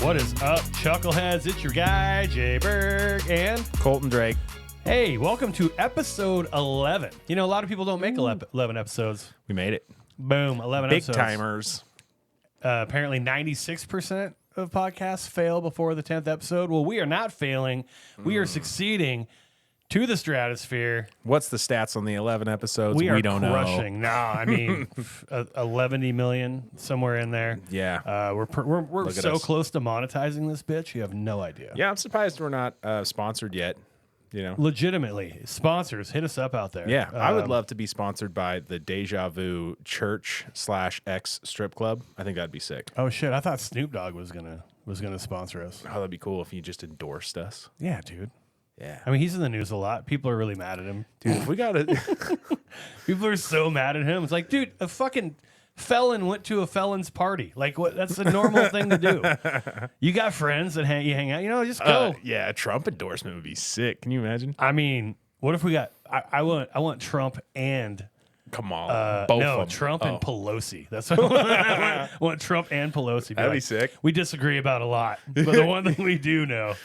What is up, Chuckleheads? It's your guy, Jay Berg, and Colton Drake. hey, welcome to episode 11. You know, a lot of people don't make 11 episodes. We made it. Boom, 11 Big episodes. timers. Apparently, 96% of podcasts fail before the 10th episode. Well, we are not failing. We are succeeding to the stratosphere. What's the stats on the 11 episodes? We are don't crushing. No, I mean, 11 million, somewhere in there. know. Yeah. We're Look at so us. close to monetizing this bitch. You have no idea. Yeah, I'm surprised we're not sponsored yet. You know? Legitimately, sponsors, hit us up out there. Yeah, I would love to be sponsored by the Deja Vu Church/X Strip Club. I think that'd be sick. Oh shit! I thought Snoop Dogg was gonna sponsor us. Oh, that'd be cool if you just endorsed us. Yeah, dude. Yeah. I mean, he's in the news a lot. People are really mad at him. Dude, if we got it. People are so mad at him. It's like, dude, a fucking felon went to a felon's party. Like, what? That's a normal thing to do. You got friends that you hang out. You know, just go. Yeah, a Trump endorsement would be sick. Can you imagine? I mean, what if we got? I want Trump and. Come on. Both of them. Trump and Pelosi. That's what I want. I want Trump and Pelosi. That'd be sick. We disagree about a lot, but the one thing we do know,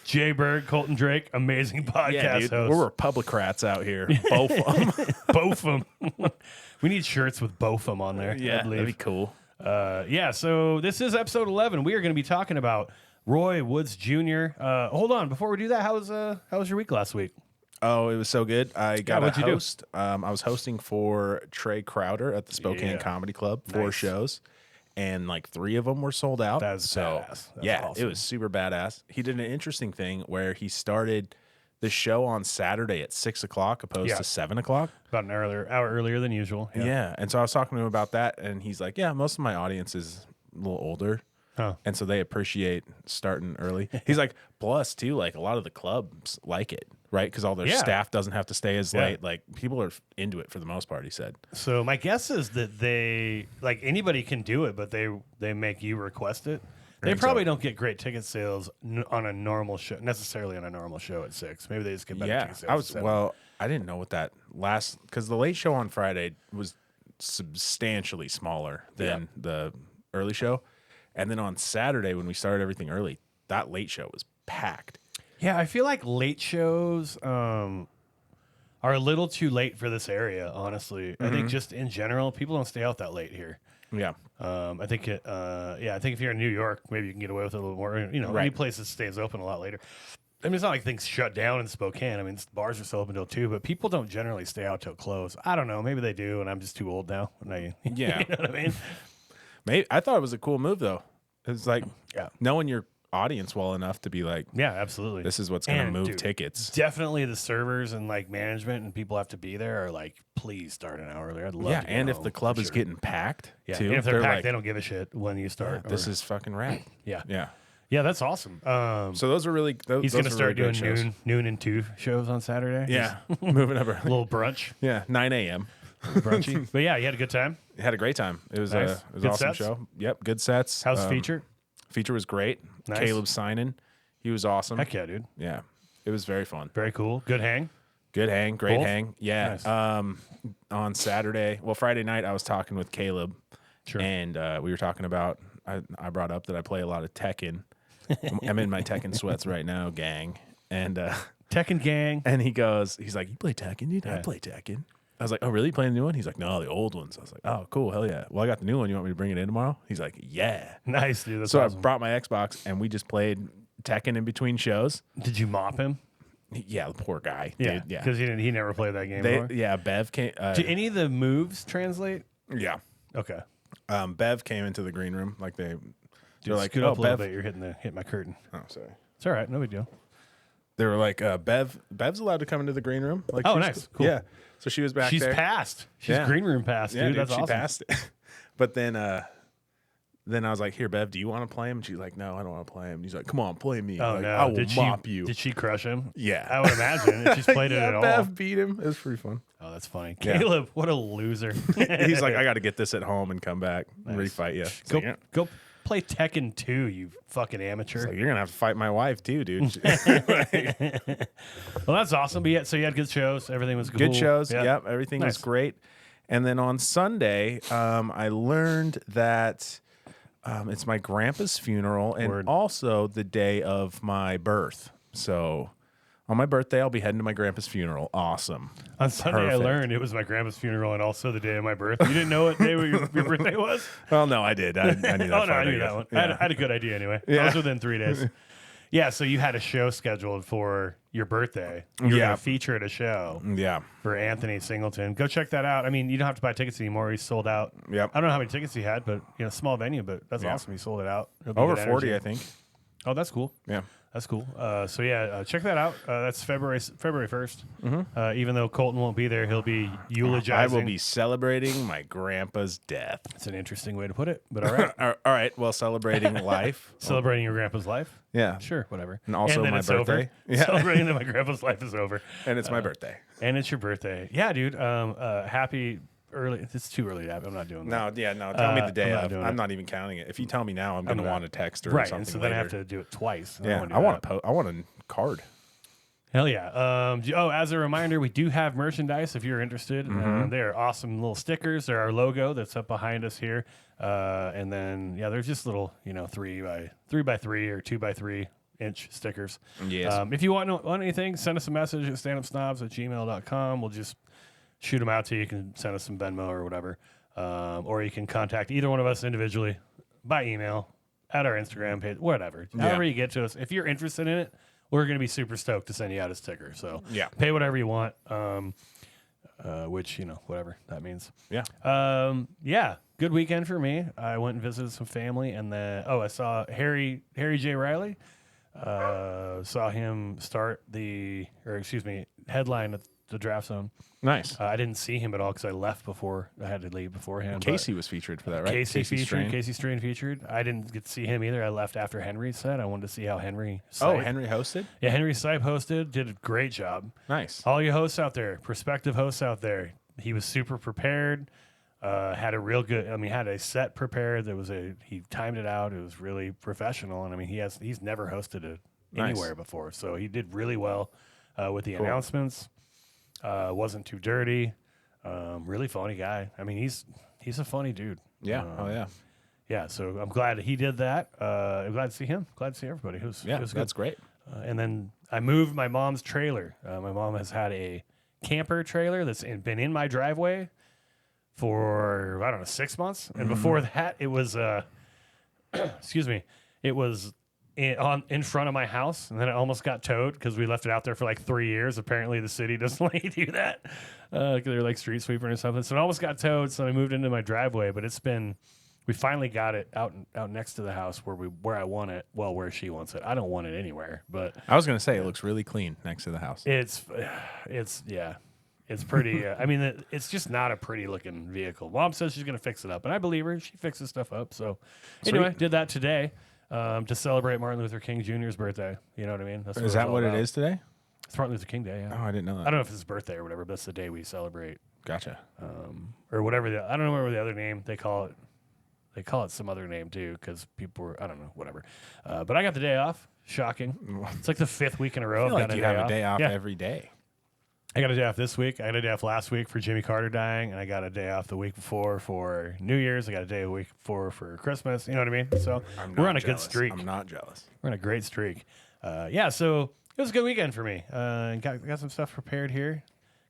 Jay Berg, Colton Drake, amazing podcast Yeah, dude. hosts. We're Republicrats out here. Both of them. Both of them. We need shirts with both of them on there. I Yeah, believe. that'd be cool. Yeah, so this is episode 11. We are going to be talking about Roy Woods Jr. Hold on, before we do that, how was your week last week? Oh, it was so good. I got what'd a you do? host. I was hosting for Trey Crowder at the Spokane Yeah. Comedy Club, 4 Nice. shows, and like 3 of them were sold out. That's so badass. That's yeah, awesome. it was super badass. He did an interesting thing where he started the show on Saturday at 6 o'clock opposed Yeah. to 7 o'clock. About an hour earlier than usual. Yeah. And so I was talking to him about that, and he's like, "Yeah, most of my audience is a little older." Huh. And so they appreciate starting early. He's like, plus too, like a lot of the clubs like it, right? Because all their Yeah. staff doesn't have to stay as Yeah. late. Like people are into it for the most part. He said, So my guess is that they like anybody can do it, but they make you request it. They think probably so. don't get great ticket sales on a normal show, necessarily on a normal show at 6. Maybe they just get better "Yeah, ticket sales. I at was 7. well. I didn't know what that last because the late show on Friday was substantially smaller than the early show, and then on Saturday when we started everything early, that late show was packed." Yeah, I feel like late shows are a little too late for this area. Honestly, I think just in general, people don't stay out that late here. Yeah, I think I think if you're in New York, maybe you can get away with it a little more. You know, any Right. place that stays open a lot later. I mean, it's not like things shut down in Spokane. I mean, bars are still open till 2, but people don't generally stay out till close. I don't know. Maybe they do, and I'm just too old now. Yeah. You know what I mean? maybe I thought it was a cool move though. It's like Yeah. knowing your audience well enough to be like, Yeah, absolutely. this is what's going to And, move dude, tickets. Definitely the servers and like management and people have to be there are like, please start an hour earlier. I'd love Yeah, to get and if home, the club for is sure. getting packed yeah, too, and if they're packed, like, they don't give a shit when you start. this or- is fucking rad. yeah. Yeah. Yeah, that's awesome. So those are really He's going going to to start doing noon and 2 shows on Saturday. Yeah, moving up. A little brunch. Yeah, 9 a.m. Brunchy. But yeah, you had a good time. Had a great time. It was Nice. it was Good an awesome sets? show. Yep, good sets. How's the feature? Feature was great. Nice. Caleb signing, he was awesome. Heck yeah, dude. Yeah, it was very fun. Very cool. Good hang. Good hang, great Both? hang. Yeah. Nice. On Saturday, Friday night, I was talking with Caleb, Sure. and we were talking about. I brought up that I play a lot of Tekken. I'm in my Tekken sweats right now, gang. And Tekken gang. and he's like, "You play Tekken, dude? I play Tekken." I was like, "Oh, really? You playing the new one?" He's like, "No, the old ones." I was like, "Oh, cool, hell yeah." Well, I got the new one. You want me to bring it in tomorrow? He's like, "Yeah." Nice, dude. That's So awesome. I brought my Xbox, and we just played Tekken in between shows. Did you mop him? Yeah, the poor guy. Yeah. dude, yeah. Because he never played that game before. Bev came. Do any of the moves translate? Yeah. Okay. Bev came into the green room like they're like, Scoot "Oh, up a little Bev." bit. You're hitting my curtain. Oh, sorry. It's all right. No big deal. They were like, Bev's allowed to come into the green room. Like, Oh, she's nice. Cool. Yeah. So she was back She's there. passed. She's Yeah. green room passed, Yeah, dude. That's she awesome. passed it. But then I was like, "Here, Bev, do you want to play him?" And she's like, "No, I don't want to play him." And he's like, "Come on, play me. Oh Like, no! I will did mop you." Did she crush him? Yeah. I would imagine if she's played it Yeah, at all. Bev beat him. It was pretty fun. Oh, that's funny. Yeah. Caleb, what a loser. He's like, "I got to get this at home and come back and Nice. refight you." It's go like, go play Tekken 2, you fucking it's amateur. like, you're gonna have to fight my wife too, dude. Well, that's awesome. But yeah, so you had good shows. Everything was cool. Good shows. Yeah. Yep, everything was Nice. great. And then on Sunday, I learned that It's my grandpa's funeral and Word. also the day of my birth. So on my birthday, I'll be heading to my grandpa's funeral. Awesome. On Sunday, I Perfect. learned it was my grandpa's funeral and also the day of my birth. You didn't know what day your birthday was? Well, no, I did. I knew that. Oh, no, I Friday, knew I that guess. one. Yeah. I had a good idea anyway. Yeah. I was within 3 days. Yeah, so you had a show scheduled for your birthday. You were Yeah. going to feature at a show Yeah. for Anthony Singleton. Go check that out. I mean, you don't have to buy tickets anymore. He's sold out. Yep. I don't know how many tickets he had, but small venue, but that's Yeah. awesome. He sold it out. It'll be Over good 40, I energy. think. Oh, that's cool. Yeah. That's cool. So yeah, check that out. That's February 1st. Even though Colton won't be there, he'll be eulogizing. I will be celebrating my grandpa's death. It's an interesting way to put it, but all right. All right. Well, celebrating life. Celebrating your grandpa's life. Yeah. Sure, whatever. And also then my it's over. birthday. Yeah. Celebrating that my grandpa's life is over. And it's my birthday. And it's your birthday. Yeah, dude. Happy early. It's too early to have. I'm not doing that. No, yeah, no. Tell me the day I'm not of. doing I'm it. not even counting it. If you tell me now, I'm going to not. want a text or Right. something And so then I have later. to do it twice. Yeah, don't I want that. I want a card. Hell yeah. As a reminder, we do have merchandise if you're interested. They are awesome little stickers. They're our logo that's up behind us here. And then, they're just little, 3 by 3 or 2 by 3 inch stickers. Yes. If you want anything, send us a message at standupsnobs@gmail.com. We'll just shoot them out to you. You can send us some Venmo or whatever. Or you can contact either one of us individually by email at our Instagram page, whatever. However you get to us. If you're interested in it, we're going to be super stoked to send you out a sticker. So Yeah. pay whatever you want, which, whatever that means. Yeah. Good weekend for me. I went and visited some family, and then I saw Harry J. Riley. Saw him headline at the Draft Zone. Nice. I didn't see him at all because I left before. I had to leave beforehand. but Casey was featured for that, right? Casey featured. Strain. Casey Strain featured. I didn't get to see him either. I left after Henry said. I wanted to see how Henry. Oh, Sipe- Henry hosted? Yeah, Henry Sipe hosted. Did a great job. Nice. All you hosts out there, prospective hosts out there, he was super prepared. Had a real good. Had a set prepared. He timed it out. It was really professional, and he's never hosted it anywhere before, so he did really well with the announcements. Wasn't too dirty. Really funny guy. He's a funny dude. Yeah. Yeah. Yeah. So I'm glad he did that. I'm glad to see him. Glad to see everybody. It was good. That's great. And then I moved my mom's trailer. My mom has had a camper trailer that's been in my driveway for, 6 months. And before that, it was, excuse me, it was in front of my house. And then it almost got towed because we left it out there for like 3 years. Apparently the city doesn't let you do that because they're like street sweeping or something. So it almost got towed. So I moved into my driveway, but we finally got it out next to the house where I want it. Well, where she wants it. I don't want it anywhere, but I was going to say it looks really clean next to the house. it's pretty. It's just not a pretty looking vehicle. Mom says she's gonna fix it up, and I believe her. She fixes stuff up. So anyway, did that today to celebrate Martin Luther King Jr.'s birthday. You know what I mean? That's Is that what it is today? It's Martin Luther King Day. Yeah. Oh, I didn't know that. I don't know if it's his birthday or whatever, but that's the day we celebrate. Gotcha. Or whatever. I don't remember the other name they call it. They call it some other name too because people were, I don't know, whatever. But I got the day off. Shocking. It's like the 5th week in a row. I feel I've like you gotten have a day off Yeah. every day. I got a day off this week. I got a day off last week for Jimmy Carter dying, and I got a day off the week before for New Year's. I got a day a week before for Christmas. You know what I mean? So we're on a good streak. I'm not jealous. We're on a great streak. So it was a good weekend for me. Got some stuff prepared here.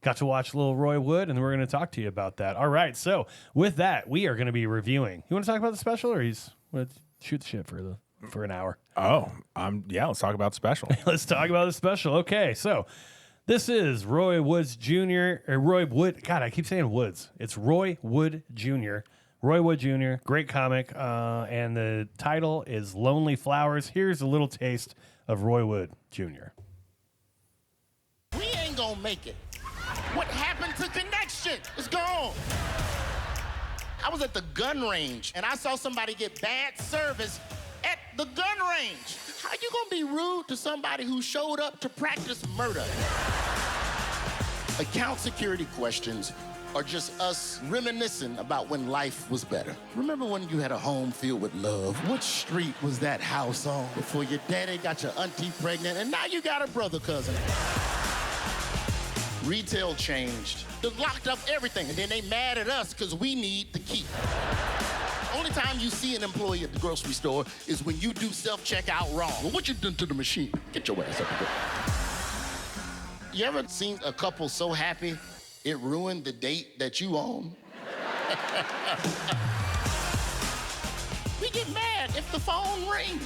Got to watch little Roy Wood, and we're going to talk to you about that. All right. So with that, we are going to be reviewing. You want to talk about the special, or want to shoot the shit for an hour? Oh, let's talk about the special. Let's talk about the special. Okay, so this is Roy Woods Jr. or Roy Wood. God, I keep saying Woods. It's Roy Wood Jr. Roy Wood Jr. Great comic, and the title is Lonely Flowers. Here's a little taste of Roy Wood Jr. We ain't gonna make it. What happened to connection? It's gone. I was at the gun range and I saw somebody get bad service at the gun range. How you gonna be rude to somebody who showed up to practice murder? Account security questions are just us reminiscing about when life was better. Remember when you had a home filled with love? What street was that house on before your daddy got your auntie pregnant and now you got a brother cousin? Retail changed. They locked up everything, and then they mad at us because we need the key. Only only time you see an employee at the grocery store is when you do self-checkout wrong. Well, what you done to the machine? Get your ass up and go. You ever seen a couple so happy it ruined the date that you own? We get mad if the phone rings.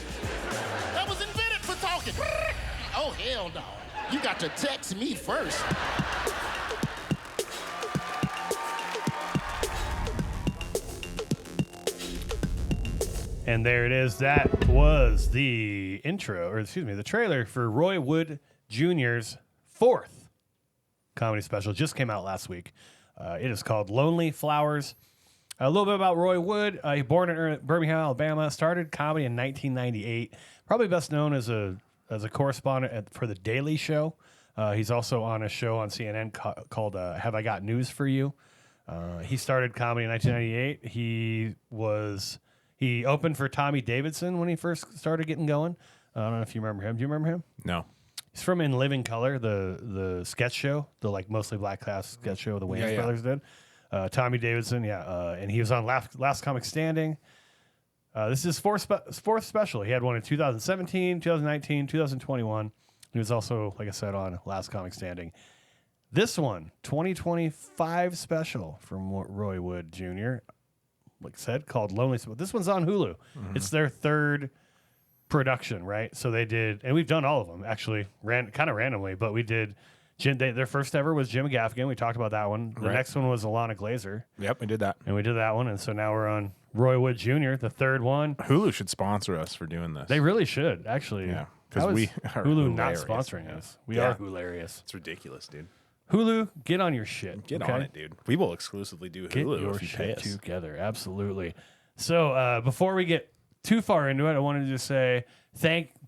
That was invented for talking. Oh, hell no. You got to text me first. And there it is. That was the intro, or excuse me, the trailer for Roy Wood Jr.'s 4th comedy special. Just came out last week. It is called Lonely Flowers. A little bit about Roy Wood. He born in Birmingham, Alabama. Started comedy in 1998. Probably best known as a correspondent for The Daily Show. He's also on a show on CNN called Have I Got News for You? He started comedy in 1998. He opened for Tommy Davidson when he first started getting going. I don't know if you remember him. Do you remember him? No. He's from In Living Color, the sketch show, the like mostly black cast sketch show the Wayans brothers did. Tommy Davidson, and he was on Last Comic Standing. This is his fourth special. He had one in 2017, 2019, 2021. He was also, like I said, on Last Comic Standing. This one, 2025 special from Roy Wood Jr., like I said, called Lonely. This one's on Hulu. Mm-hmm. It's their 3rd production, right? So they did, and we've done all of them, actually, kind of randomly, but we did. Their first ever was Jim Gaffigan. We talked about that one. The next one was Alana Glazer. Yep, we did that. And we did that one. And so now we're on Roy Wood Jr., the 3rd one. Hulu should sponsor us for doing this. They really should, actually. Yeah, because we are Hulu hilarious. not sponsoring us. We are hilarious. It's ridiculous, dude. Hulu, get on your shit. Get on it, dude. We will exclusively do get Hulu your if you pay shit us. together. Absolutely. So before we get too far into it, I wanted to just say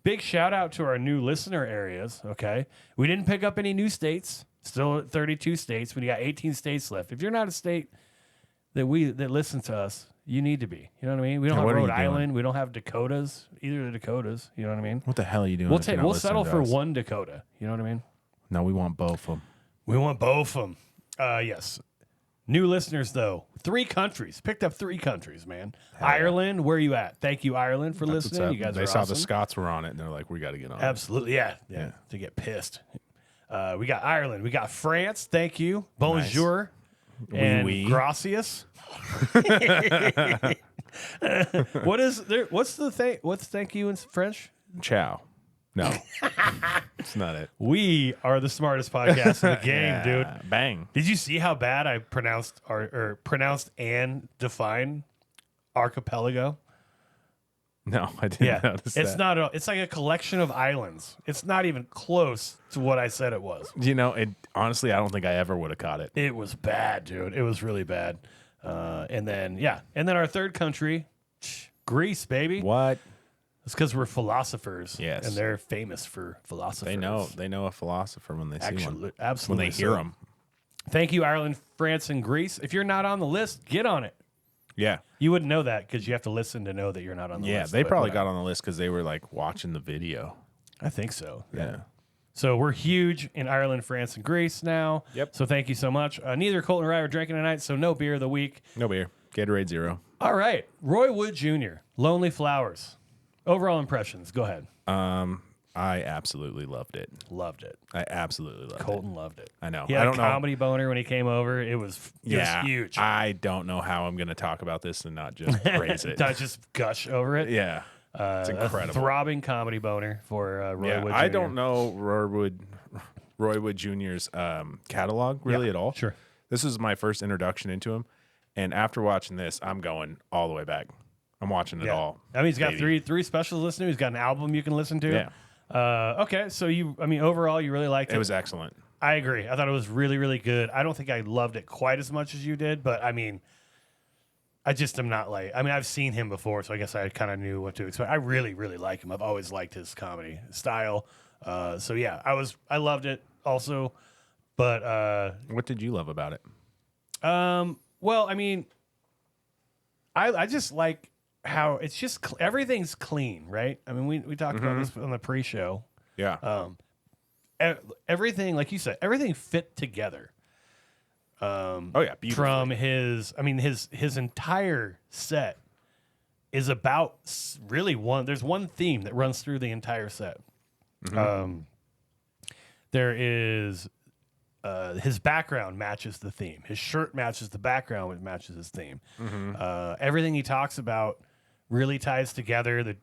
big shout out to our new listener areas. Okay, we didn't pick up any new states. Still at 32 states. We got 18 states left. If you're not a state that listen to us, you need to be. You know what I mean? We don't have Rhode Island. We don't have Dakotas. Either of the Dakotas. You know what I mean? What the hell are you doing? We'll settle for one Dakota. You know what I mean? No, we want both of them. We want both of them. Yes. New listeners, though. 3 countries. Picked up 3 countries, man. Ireland, where you at? Thank you, Ireland, for listening. You guys they are saw awesome. the Scots were on it, and they're like, we got to get on Absolutely, yeah. To get pissed. We got Ireland. We got France. Thank you. Bonjour. Nice. And oui. gracias. What's the thing? What's thank you in French? Ciao. No, it's not it. We are the smartest podcast in the game, dude. Bang. Did you see how bad I pronounced and define archipelago? No, I didn't notice that. It's not. It's like a collection of islands. It's not even close to what I said it was. You know, honestly, I don't think I ever would have caught it. It was bad, dude. It was really bad. And then our 3rd country, Greece, baby. What? It's because we're philosophers. Yes. And they're famous for philosophers. They know a philosopher when they see one. Absolutely. When they hear them. Thank you, Ireland, France, and Greece. If you're not on the list, get on it. Yeah. You wouldn't know that because you have to listen to know that you're not on the list. Yeah, they probably got on the list because they were like watching the video. I think so. Yeah. So we're huge in Ireland, France, and Greece now. Yep. So thank you so much. Neither Colton or I are drinking tonight, so no beer of the week. No beer. Gatorade 0. All right. Roy Wood Jr., Lonely Flowers. Overall impressions. Go ahead. I absolutely loved it. Loved it. I absolutely loved it. Colton loved it. I know. He had I don't a comedy boner when he came over. It was huge. I don't know how I'm going to talk about this and not just praise it. Not just gush over it. Yeah. It's incredible. A throbbing comedy boner for Roy Wood Jr. I don't know Roy Wood Jr.'s catalog really at all. Sure. This is my first introduction into him. And after watching this, I'm going all the way back. I'm watching it all. I mean, he's got three specials listening. He's got an album you can listen to. Yeah. Okay, so overall, you really liked it. It was excellent. I agree. I thought it was really, really good. I don't think I loved it quite as much as you did, but I mean, I just am not like. I mean, I've seen him before, so I guess I kind of knew what to expect. I really, really like him. I've always liked his comedy style. So yeah, I loved it also. But what did you love about it? Well, I mean, I just like how it's just everything's clean, right? I mean, we talked about this on the pre-show. Yeah. Everything, like you said, everything fit together. Oh yeah, beautifully. From his entire set is about really there's one theme that runs through the entire set. There is his background matches the theme. His shirt matches the background, which matches his theme. Everything he talks about really ties together.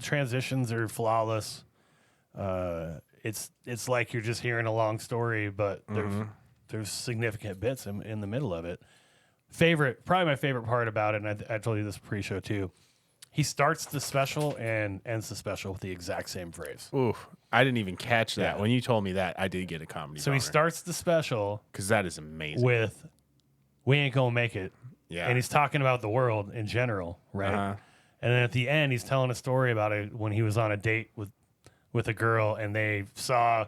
Transitions are flawless. It's like you're just hearing a long story, but there's significant bits in the middle of it. Probably my favorite part about it, and I told you this pre-show too. He starts the special and ends the special with the exact same phrase. Oof. I didn't even catch that. Yeah. When you told me that, I did get a comedy. So he starts the special because that is amazing. with "We ain't gonna make it." Yeah. And he's talking about the world in general, right? And then at the end, he's telling a story about it when he was on a date with a girl, and they saw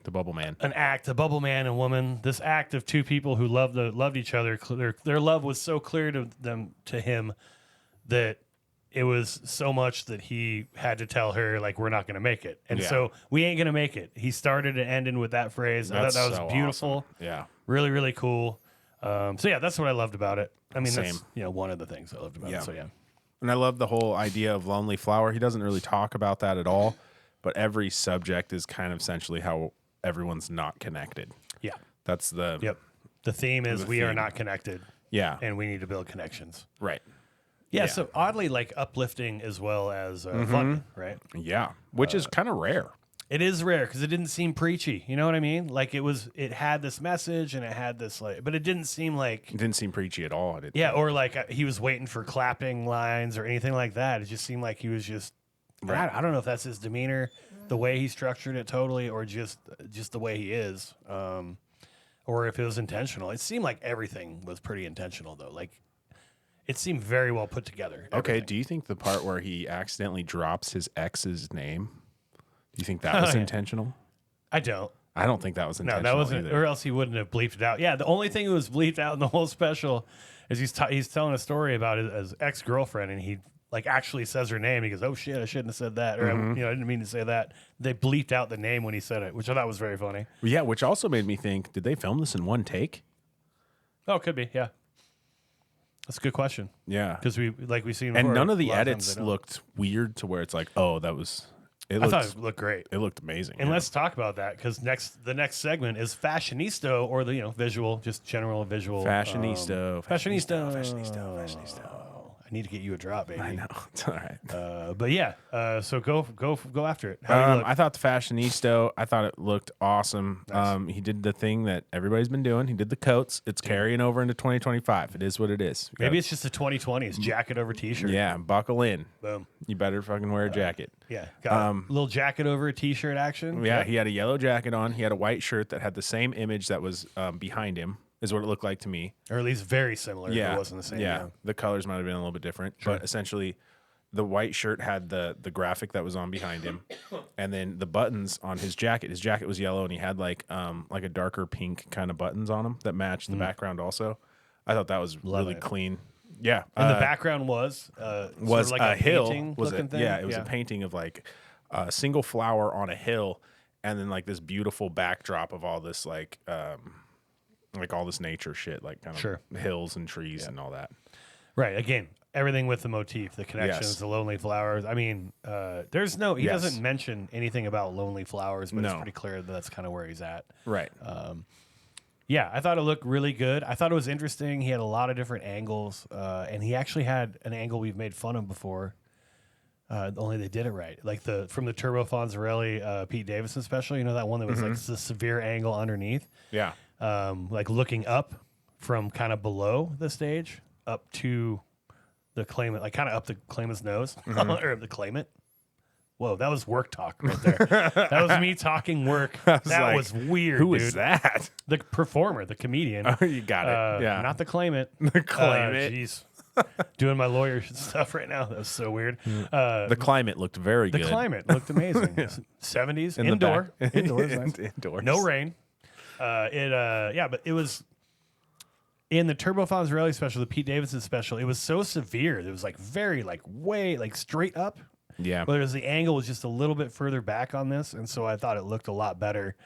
the Bubble Man. a Bubble Man and woman. This act of two people who loved each other. Their love was so clear to him that it was so much that he had to tell her, like, we're not going to make it. And so we ain't going to make it. He started and ended with that phrase. I thought that was so beautiful. Awesome. Yeah. Really, really cool. So yeah, that's what I loved about it. I mean, Same. that's one of the things I loved about it. So yeah. And I love the whole idea of Lonely Flower. He doesn't really talk about that at all, but every subject is kind of essentially how everyone's not connected. Yeah. That's the... Yep. The theme is we are not connected. Yeah. And we need to build connections. Right. Yeah, so oddly, like, uplifting as well as fun, right? Yeah. Which is kind of rare. It is rare because it didn't seem preachy. You know what I mean? Like, it had this message and it had this, like, but it didn't seem like... It didn't seem preachy at all. or like he was waiting for clapping lines or anything like that. It just seemed like he was just... Right. I don't know if that's his demeanor, the way he structured it totally, or just the way he is, or if it was intentional. It seemed like everything was pretty intentional, though. Like, it seemed very well put together. Okay, do you think the part where he accidentally drops his ex's name, do you think that was intentional? I don't. I don't think that was intentional. No, that wasn't, either. or else he wouldn't have bleeped it out. Yeah, the only thing that was bleeped out in the whole special is he's telling a story about his ex-girlfriend, and he like actually says her name. He goes, "Oh shit, I shouldn't have said that," or I didn't mean to say that. They bleeped out the name when he said it, which I thought was very funny. Yeah, which also made me think, did they film this in one take? Oh, could be. Yeah, that's a good question. Yeah, Because we seen before, and none of a the lot times edits they don't. looked weird to where it's like, oh, that was. I thought it looked great. It looked amazing. And let's talk about that because the next segment is Fashionista, or the visual, just general visual. Fashionista. Fashionista. I need to get you a drop, baby. I know. It's all right. But yeah, so go after it. How do you look? I thought the Fashionista, I thought it looked awesome. Nice. He did the thing that everybody's been doing. He did the coats. It's carrying over into 2025. It is what it is. Maybe it's just a 2020s jacket over t-shirt. Yeah, buckle in. Boom. You better fucking wear a jacket. Yeah. Got a little jacket over a t-shirt action. Yeah, he had a yellow jacket on. He had a white shirt that had the same image that was behind him, is what it looked like to me. Or at least very similar. Yeah, If it wasn't the same. Yeah, the colors might have been a little bit different, but essentially, the white shirt had the graphic that was on behind him, and then the buttons on his jacket. His jacket was yellow, and he had like a darker pink kind of buttons on him that matched the background. Also, I thought that was really it. clean. Yeah, And the background was sort of like a hill. painting looking thing. Yeah, it was a painting of like a single flower on a hill, and then like this beautiful backdrop of all this like all this nature shit, like kind of hills and trees and all that. Right. Again, everything with the motif, the connections, Yes. the lonely flowers. I mean, there's no. He Yes. doesn't mention anything about lonely flowers, but it's No. pretty clear that that's kind of where he's at. Right. Yeah, I thought it looked really good. I thought it was interesting. He had a lot of different angles, and he actually had an angle we've made fun of before. Only they did it right, like from the Turbo Fonzarelli Pete Davidson special. You know that one that was like the severe angle underneath, Yeah. like looking up from kind of below the stage up to the claimant, like kind of up the claimant's nose or the claimant. Whoa, that was work talk right there. That was me talking work. That like, was weird. Who dude. is that? The performer, the comedian. Oh, you got it. Yeah. Not the claimant. The claimant. Jeez. Doing my lawyer stuff right now. That was so weird. The climate looked very The good. climate looked amazing. 70s, In the indoor. back. Indoors. nice. Indoors. No rain. But it was in the Turbo Fonzarelli special, the Pete Davidson special. It was so severe. It was like very way straight up. Yeah. Whereas the angle was just a little bit further back on this, and so I thought it looked a lot better.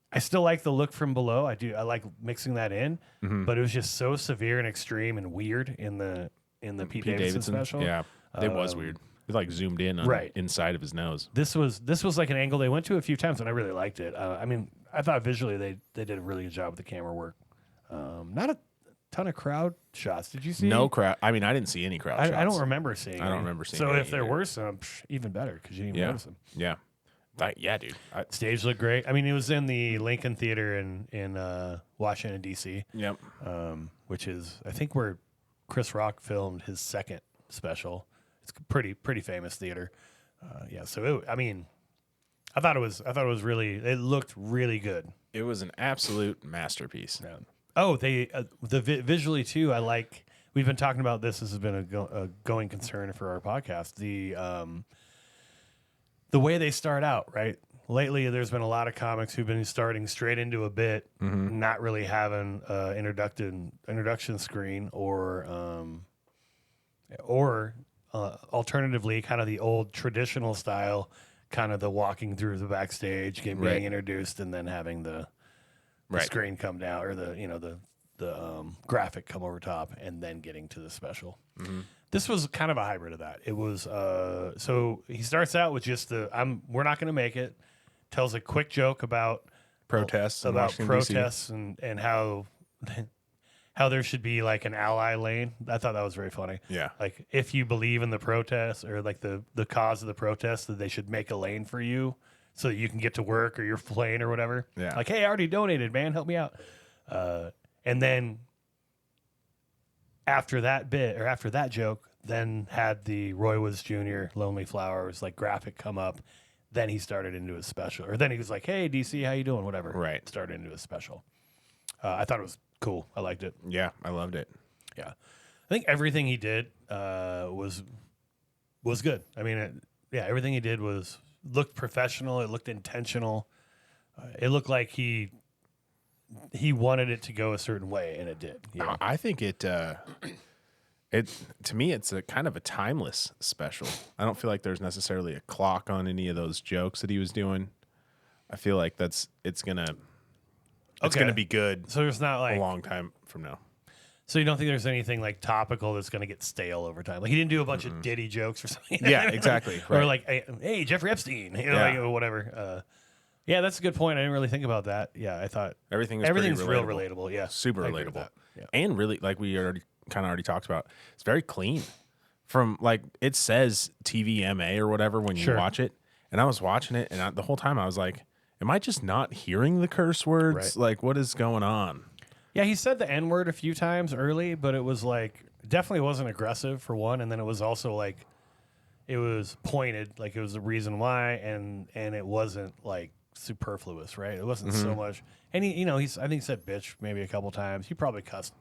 I still like the look from below. I like mixing that in, but it was just so severe and extreme and weird in the in the Pete Davidson special. Yeah, it was weird. It like zoomed in on Right. inside of his nose. This was like an angle they went to a few times, and I really liked it. I mean, I thought visually they did a really good job with the camera work. Not a ton of crowd shots. Did you see? No crowd. I mean, I didn't see any crowd shots. I don't remember seeing. I don't any. remember seeing So any if there either. were some, even better because you didn't even Yeah. notice them. Yeah. Yeah, dude. Stage looked great. I mean, it was in the Lincoln Theater in Washington D.C. Yep. Which is I think where Chris Rock filmed his second special. It's pretty famous theater. So I thought it was really. It looked really good. It was an absolute masterpiece. Yeah. Oh, they visually too. I like. We've been talking about this. This has been a going concern for our podcast. The way they start out, right? Lately, there's been a lot of comics who've been starting straight into a bit, not really having introduction screen, or alternatively, kind of the old traditional style, kind of the walking through the backstage, being Right. introduced, and then having the Right. screen come down, or the graphic come over top, and then getting to the special. This was kind of a hybrid of that. It was so he starts out with just we're not going to make it. Tells a quick joke about Protests. in about Washington, D.C. protests and how there should be like an ally lane. I thought that was very funny. Yeah. Like if you believe in the protests or like the cause of the protest, that they should make a lane for you so that you can get to work or your plane or whatever. Yeah. Like, hey, I already donated, man. Help me out. And then after that joke, then had the Roy Woods Jr. Lonely Flowers like graphic come up. Then he started into his special, or then he was like, "Hey, DC, how you doing?" Whatever. Right. Started into his special. I thought it was cool. I liked it. Yeah, I loved it. Yeah, I think everything he did was good. I mean, everything he did looked professional. It looked intentional. It looked like he wanted it to go a certain way, and it did. Yeah. I think it to me it's a kind of a timeless special. I don't feel like there's necessarily a clock on any of those jokes that he was doing. I feel like it's gonna be good So there's not a like long time from now. So you don't think there's anything like topical that's going to get stale over time? Like he didn't do a bunch of Diddy jokes or something. Yeah, exactly. Or Right. like, hey, Jeffrey Epstein, Yeah. like, or whatever. Yeah, that's a good point. I didn't really think about that. Yeah, I thought Everything's everything's pretty real relatable. Yeah, Super I agree with relatable. that. Yeah. And really, like we already talked about, it's very clean. From like it says TVMA or whatever when you Sure. watch it, and I was watching it, and the whole time I was like, "Am I just not hearing the curse words? Right. Like, what is going on?" Yeah, he said the N word a few times early, but it was like definitely wasn't aggressive for one, and then it was also like it was pointed, like it was the reason why, and it wasn't like superfluous, right? It wasn't so much. And he, I think he said bitch maybe a couple times. He probably cussed,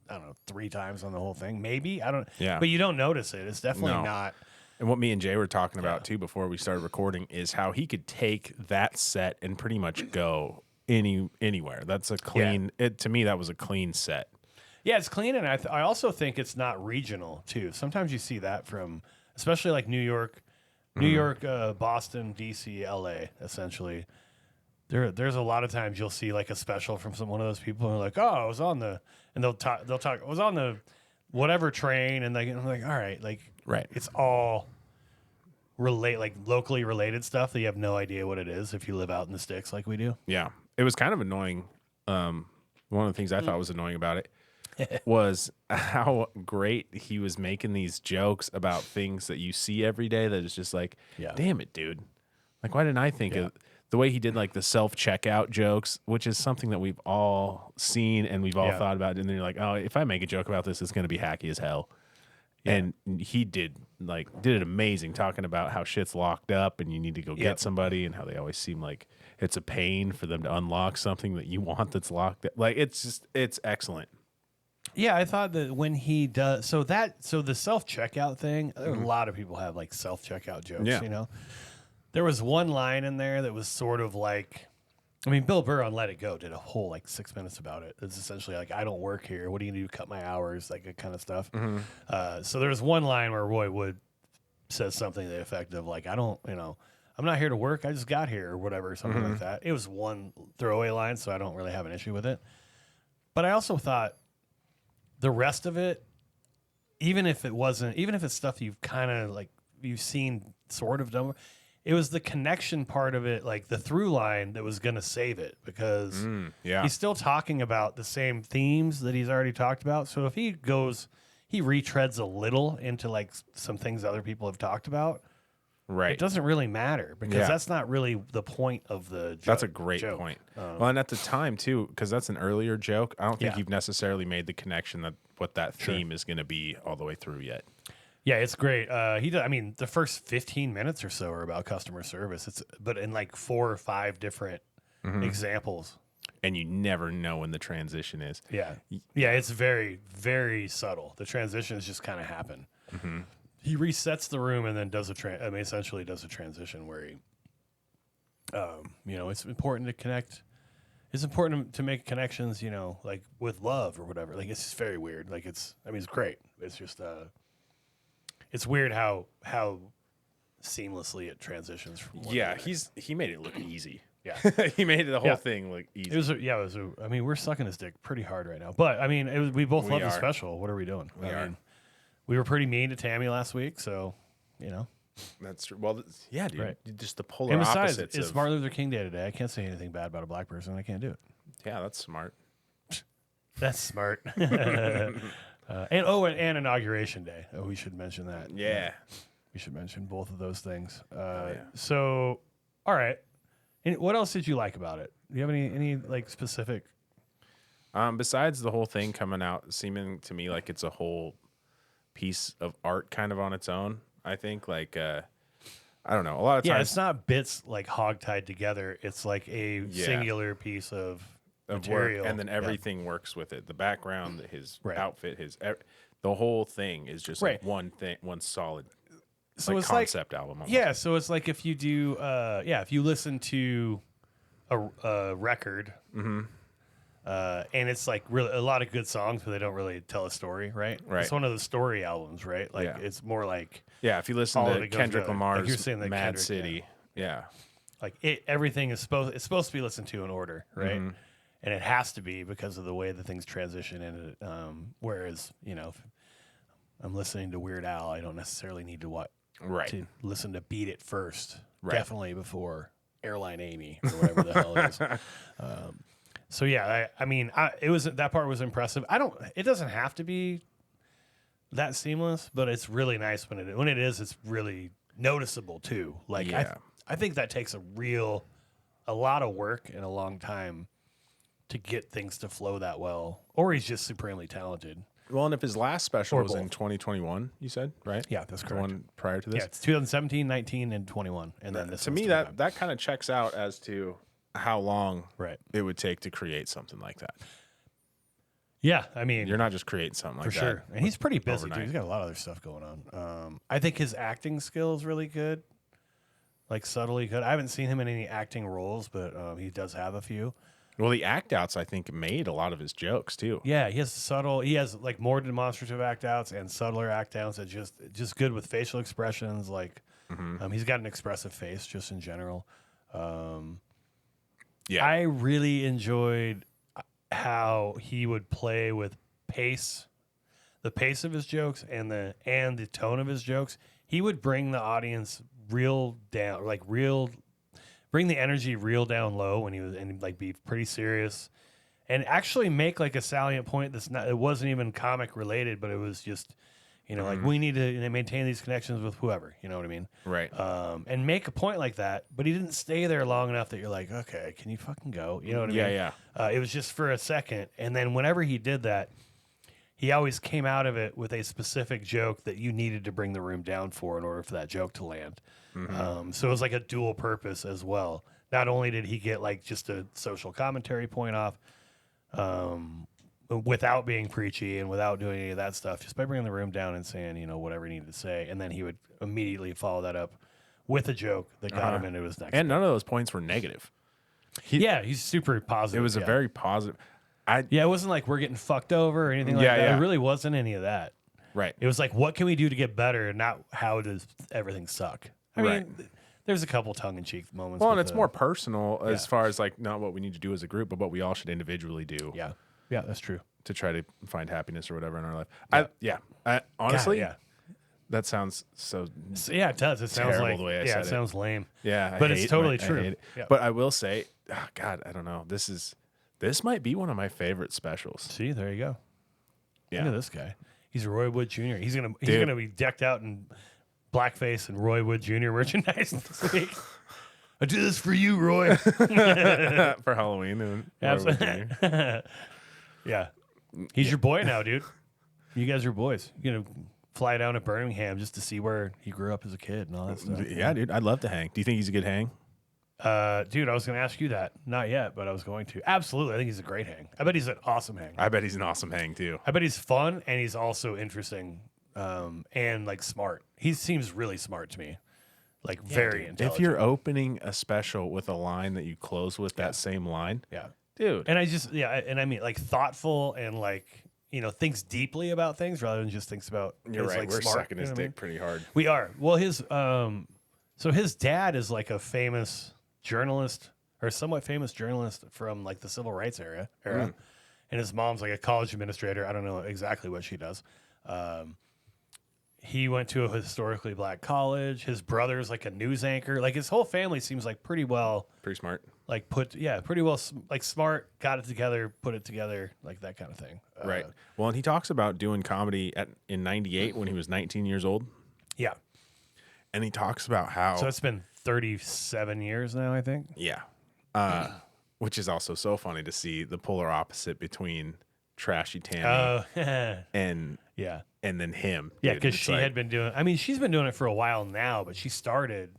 I don't know, 3 times on the whole thing, maybe. I don't. Yeah. But you don't notice it. It's definitely No. not. And what me and Jay were talking about too before we started recording is how he could take that set and pretty much go anywhere. That's a clean. To me, that was a clean set. Yeah, it's clean, and I also think it's not regional too. Sometimes you see that from, especially like New York, Boston, DC, LA. Essentially, there's a lot of times you'll see like a special from one of those people, and they're like, "Oh, I was on the," and they'll talk. I was on the whatever train, and I'm like, all right, like, Right. It's all locally related stuff that you have no idea what it is if you live out in the sticks like we do. Yeah, it was kind of annoying. One of the things I thought was annoying about it was how great he was making these jokes about things that you see every day. That is just like, Yeah. damn it, dude! Like, why didn't I think of the way he did like the self-checkout jokes, which is something that we've all seen and we've all Yeah. thought about. And then you're like, oh, if I make a joke about this, it's going to be hacky as hell. And he did it amazing, talking about how shit's locked up and you need to go get somebody, and how they always seem like it's a pain for them to unlock something that you want that's locked up. Like, it's excellent. Yeah, I thought that when he does so the self checkout thing, a lot of people have like self checkout jokes. Yeah. There was one line in there that was sort of like, I mean, Bill Burr on Let It Go did a whole like 6 minutes about it. It's essentially like, I don't work here. What are you gonna do? Cut my hours? Like that kind of stuff. So there was one line where Roy Wood says something to the effect of like, I'm not here to work. I just got here or whatever, something like that. It was one throwaway line, so I don't really have an issue with it. But I also thought the rest of it even if it's stuff you've kind of like you've seen sort of done, it was the connection part of it, like the through line that was going to save it, because Yeah. he's still talking about the same themes that he's already talked about. So if he retreads a little into like some things other people have talked about, Right. it doesn't really matter, because Yeah. that's not really the point of the joke. That's a great joke. point. Well, and at the time too, because that's an earlier joke, I don't think Yeah. you've necessarily made the connection that what that theme is going to be all the way through yet. Yeah, it's great. I mean, the first 15 minutes or so are about customer service. But in like 4 or 5 different examples. And you never know when the transition is. Yeah. Yeah, it's very, very subtle. The transitions just kind of happen. He resets the room and then essentially does a transition where he, it's important to connect. It's important to make connections, like with love or whatever. Like, it's just very weird. Like, it's great. It's just, it's weird how seamlessly it transitions from one to Yeah, the other. he made it look easy. Yeah. He made the whole Yeah. thing look easy. I mean, we're sucking his dick pretty hard right now. But I mean, we both We love the are. special. What are we doing? We are. We were pretty mean to Tammy last week, so That's true. Well, yeah, dude. Right. Just the polar And besides, opposites. it's of, Martin Luther King Day today. I can't say anything bad about a black person. I can't do it. yeah, that's smart. That's smart. And Inauguration Day. Oh, we should mention that. Yeah. We should mention both of those things. yeah. So, all right. And what else did you like about it? Do you have any like specific? Besides the whole thing coming out, seeming to me like it's a whole piece of art kind of on its own. I think I don't know. A lot of Yeah, times it's not bits like hogtied together. It's like a Yeah. singular piece of of material, work, and then Yeah. everything works with it. The background, his Right. outfit, the whole thing is just like Right. one thing, one solid So it's concept album. Almost. Yeah, so it's like if you do, if you listen to a record, and it's like really a lot of good songs, but they don't really tell a story, right? Right. It's one of the story albums, right? Like Yeah. it's more like Yeah, if you listen All of to it goes Kendrick together. Like Lamar's you're saying that Mad Kendrick, City, yeah. everything is supposed to be listened to in order, right? Mm-hmm. And it has to be because of the way that things transition in it. Whereas if I'm listening to Weird Al, I don't necessarily need to Right. to listen to Beat It first, Right. definitely before Airline Amy or whatever the hell it is. So yeah, I mean, that part was impressive. It doesn't have to be that seamless, but it's really nice when it is. It's really noticeable too. Like Yeah. I think that takes a lot of work and a long time to get things to flow that well. Or he's just supremely talented. Well, and if his last special Or was in both. 2021, you said, right? Yeah, that's The correct. one prior to this. Yeah, it's 2017, 19, and 21, and then this. To one's me, 25. that kind of checks out as to how long right. it would take to create something like that. Yeah, I mean, You're not just creating something like for that. sure. And he's pretty busy, dude. overnight. He's got a lot of other stuff going on. I think his acting skill is really good, like subtly good. I haven't seen him in any acting roles, but he does have a few. Well, the act outs, I think, made a lot of his jokes too. Yeah, he has like more demonstrative act outs and subtler act outs that just good with facial expressions. Like he's got an expressive face just in general. Yeah. I really enjoyed how he would play with pace, the pace of his jokes and the tone of his jokes. He would bring the audience real down, bring the energy real down low when he was, and like be pretty serious, and actually make like a salient point it wasn't even comic related, but it was just, like we need to maintain these connections with whoever, you know what I mean? Right. And make a point like that, but he didn't stay there long enough that you're like, okay, can you fucking go? You know what I mean? Yeah. It was just for a second, and then whenever he did that, he always came out of it with a specific joke that you needed to bring the room down for in order for that joke to land. So it was like a dual purpose as well. Not only did he get like just a social commentary point off, without being preachy and without doing any of that stuff, just by bringing the room down and saying, whatever he needed to say. And then he would immediately follow that up with a joke that got him into his next. And none of those points were negative. He's super positive. It was a very positive. it wasn't like we're getting fucked over or anything like Yeah, that. yeah. It really wasn't any of that. Right. It was like, what can we do to get better, and not how does everything suck? I Right. mean, there's a couple tongue-in-cheek moments. Well, and with it's the- more personal as Yeah. far as like not what we need to do as a group, but what we all should individually do Yeah, that's true. to try to find happiness or whatever in our life. I honestly, God, that sounds so. yeah, it does. It sounds Terrible like the way I yeah, said it it. sounds lame. Yeah, But it's totally true. I hate it. Yeah. But I will say, God, I don't know. This might be one of my favorite specials. See, there you go. Yeah. Look at this guy. He's Roy Wood Jr. He's Dude. gonna be decked out in blackface and Roy Wood Jr. merchandise this week. I do this for you, Roy. For Halloween. And Absolutely. Yeah, he's your boy now, dude. You guys are boys. You're gonna fly down to Birmingham just to see where he grew up as a kid and all that stuff. Yeah, dude. I'd love to hang. Do you think he's a good hang? Dude, I was gonna ask you that. Not yet, but I was going to. Absolutely, I think he's a great hang. I bet he's an awesome hang. I bet he's an awesome hang too. I bet he's fun and he's also interesting, and like smart. He seems really smart to me, like very intelligent. If you're opening a special with a line that you close with that same line, yeah, dude. and I mean like thoughtful and like thinks deeply about things rather than just thinks about. You're his, right. like, We're smart, sucking his you know what I dick mean? pretty hard. We are. Well, so his dad is like a famous journalist or somewhat famous journalist from like the civil rights era, and his mom's like a college administrator. I don't know exactly what she does. He went to a historically black college. His brother's like a news anchor. Like his whole family seems like pretty well, Pretty smart. like pretty well, like smart, got it together, put it together, like that kind of thing. Right. Well, and he talks about doing comedy in '98 when he was 19 years old. Yeah. And he talks about how. So it's been 37 years now, I think. Yeah. Which is also so funny to see the polar opposite between Trashy Tammy Oh, and yeah. and then him. Yeah, dude. because It's she like- had been doing. I mean, she's been doing it for a while now, but she started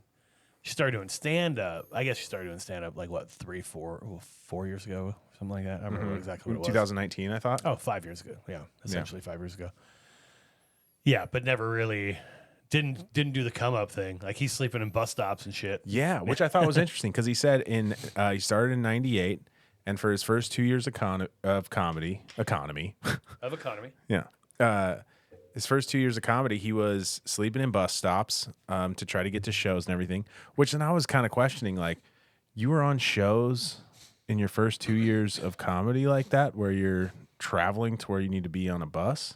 doing stand up. I guess she started doing stand up like what 4 years ago, something like that. I don't remember exactly what it was. 2019, I thought. Oh, 5 years ago. Yeah, essentially 5 years ago. Yeah, but never really didn't do the come up thing. Like he's sleeping in bus stops and shit. Yeah, which I thought was interesting because he said he started in '98, and for his first 2 years of economy, Of economy. yeah, his first 2 years of comedy, he was sleeping in bus stops to try to get to shows and everything. Which then I was kind of questioning, like, you were on shows in your first 2 years of comedy like that, where you're traveling to where you need to be on a bus,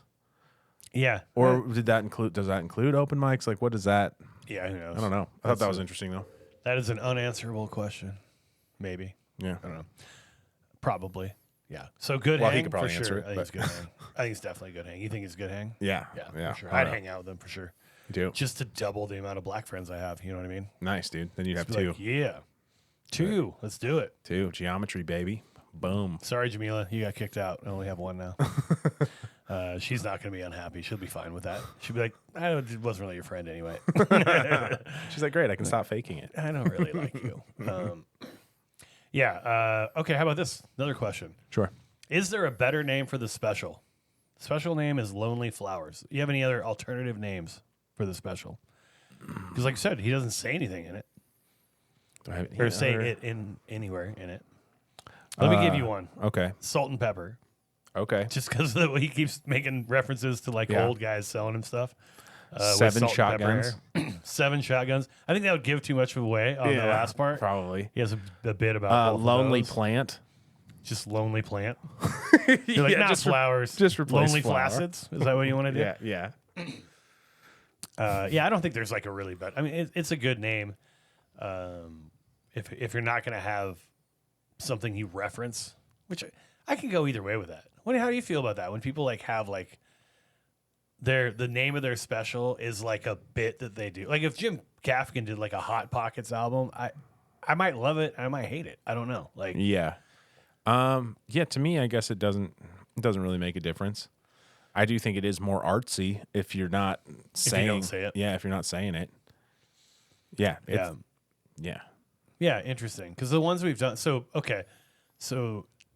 Yeah. or does that include open mics? Like, what is that? Yeah, who knows? I don't know. I thought that was interesting though. That is an unanswerable question. Maybe. Yeah. I don't know. Probably. Yeah. So good Well, he hang could probably for answer sure. it, I think it's good hang. I think it's definitely a good hang. You think it's a good hang? Yeah. Yeah, for sure. I I'd don't know. hang out with them for sure. You do. Just to double the amount of black friends I have. You know what I mean? Nice, dude. Then you'd have Be two. like, yeah. Two. Let's do it. Two. Geometry, baby. Boom. Sorry, Jamila. You got kicked out. I only have one now. She's not going to be unhappy. She'll be fine with that. She'll be like, it wasn't really your friend anyway. She's like, great. I can stop faking it. I don't really like you. Yeah. Okay. How about this? Another question. Sure. Is there a better name for the special? Special name is Lonely Flowers. You have any other alternative names for the special? Because, like I said, he doesn't say anything in it Do I have any or say other- it in anywhere in it. Let me give you one: Okay. salt and pepper. Okay. Just because he keeps making references to like Yeah. old guys selling him stuff. With 7 salt and pepper shotguns. hair. 7 shotguns. I think that would give too much away on the last part. Probably. He has a bit about both of Lonely those. Plant. Just lonely plant. You're like, Yeah, not just flowers. just replace lonely flower. flacids. Is that what you want to do? Yeah. Yeah, I don't think there's like a really bad. I mean, it's a good name. If you're not going to have something you reference, which I can go either way with that. How do you feel about that when people like have like the name of their special is like a bit that they do? Like if Jim Gaffigan did like a Hot Pockets album, I might love it. I might hate it. I don't know. Like Yeah. Yeah, to me, I guess it doesn't really make a difference. I do think it is more artsy if you're not saying don't say it. Yeah, if you're not saying it. Yeah. yeah. Yeah. Yeah, interesting. Because the ones we've done. So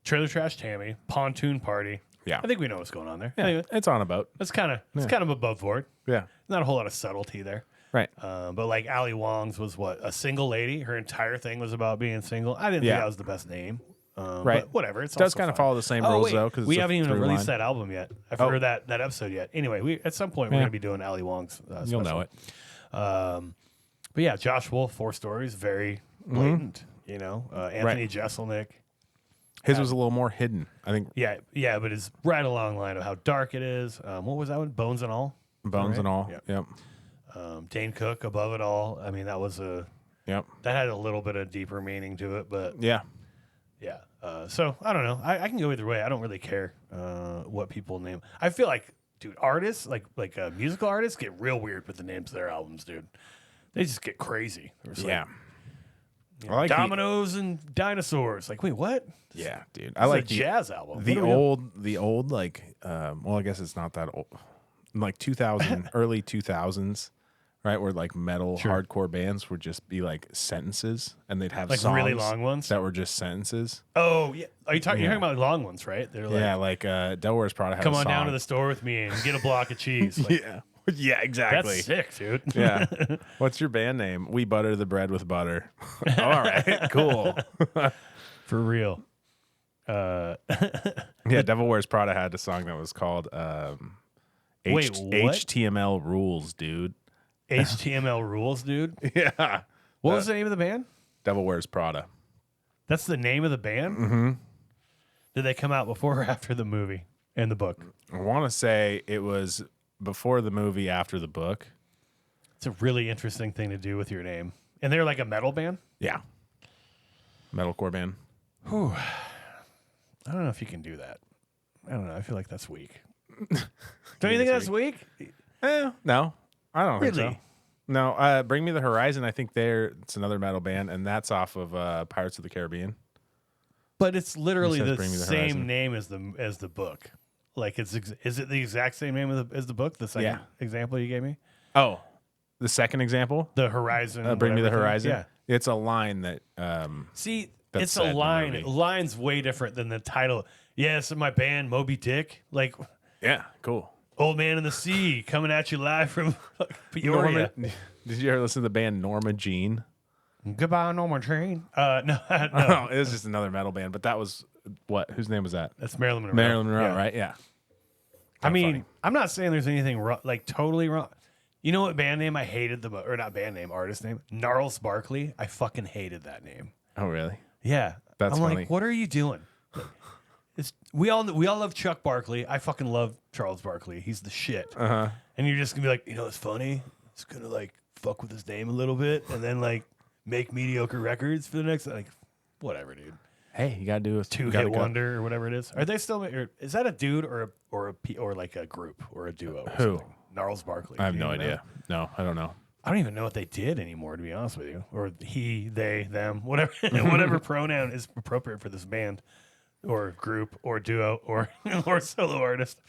Trailer Trash Tammy, Pontoon Party. Yeah. I think we know what's going on there. Yeah. Anyway, It's on a boat. it's kind of above board. Yeah. Not a whole lot of subtlety there. Right. But like Ali Wong's was what, a single lady. Her entire thing was about being single. I didn't Yeah. think that was the best name. Right. But whatever. It does kind of follow the same rules, though, 'cause we it's a haven't even through released line. that album yet. I've Oh. heard that episode yet. Anyway, we at some point we're Yeah. gonna be doing Ali Wong's. You'll know it. But yeah, Josh Wolf, 4 Stories, very blatant. You know, Anthony Jeselnik. His was a little more hidden. I think Yeah, but it's right along the line of how dark it is. What was that one? Bones and All? Bones and All. Yeah. Yep. Dane Cook, Above It All. I mean, that had a little bit of deeper meaning to it, but Yeah. yeah. So I don't know. I can go either way. I don't really care what people name. I feel like, dude, artists like musical artists get real weird with the names of their albums, dude. They just get crazy. There's Yeah. like, I like Dominoes and Dinosaurs. Like, wait, what? Yeah, dude. I like a jazz album. The What are we doing? old like well, I guess it's not that old. Like 2000 early 2000s, right? Where like metal hardcore bands would just be like sentences and they'd have Like songs really long ones? that were just sentences. Oh yeah. You're talking Yeah. about long ones, right? They're like, Yeah, like Devil Wears Prada had come a on down song. to the store with me and get a block of cheese. Like, Yeah. Yeah, exactly. that's sick, dude. Yeah. What's your band name? We butter the bread with butter. All right, cool. For real. Yeah, Devil Wears Prada had a song that was called Wait, what? HTML Rules, dude. HTML Rules, dude. Yeah. What was the name of the band? Devil Wears Prada. That's the name of the band? Mm-hmm. Did they come out before or after the movie and the book? I want to say it was before the movie, after the book. It's a really interesting thing to do with your name. And they're like a metal band? Yeah. Metalcore band. I don't know if you can do that. I don't know. I feel like that's weak. Don't you think that's weak? No, I don't think Really? so. No, Bring Me the Horizon. I think it's another metal band, and that's off of Pirates of the Caribbean. But it's literally It says the Bring Me the same Horizon. name as the book. Like is it the exact same name as the book? The second Yeah. example you gave me? Oh, the second example, The Horizon. Bring Me the whatever thing? Horizon. Yeah. It's a line that See, That's it's said a in the line. movie. Line's way different than the title. Yes, in my band, Moby Dick. Like, yeah, cool. Old Man in the Sea coming at you live from Peoria. Norma, did you ever listen to the band Norma Jean? Goodbye, Norma Train. No, no. No, it was just another metal band, but that was what? Whose name was that? That's Marilyn Monroe. Marilyn Monroe, Yeah. right? Yeah. I mean, funny. I'm not saying there's anything wrong, like totally wrong. You know what band name I hated or not band name, artist name? Gnarls Barkley. I fucking hated that name. Oh, really? Yeah, That's I'm funny. like, what are you doing? We all love Chuck Barkley. I fucking love Charles Barkley. He's the shit. Uh-huh. And you're just gonna be like, you know, it's funny. It's gonna like fuck with his name a little bit, and then like make mediocre records for the next like, whatever, dude. Hey, you gotta do a Two-hit wonder or whatever it is. Are they still? Or is that a dude or like a group or a duo? Or Who? something? Gnarls Barkley. I have Do you no even know? idea. No, I don't know. I don't even know what they did anymore, to be honest with you. Or he, they, them, whatever, whatever pronoun is appropriate for this band, or group, or duo, or solo artist.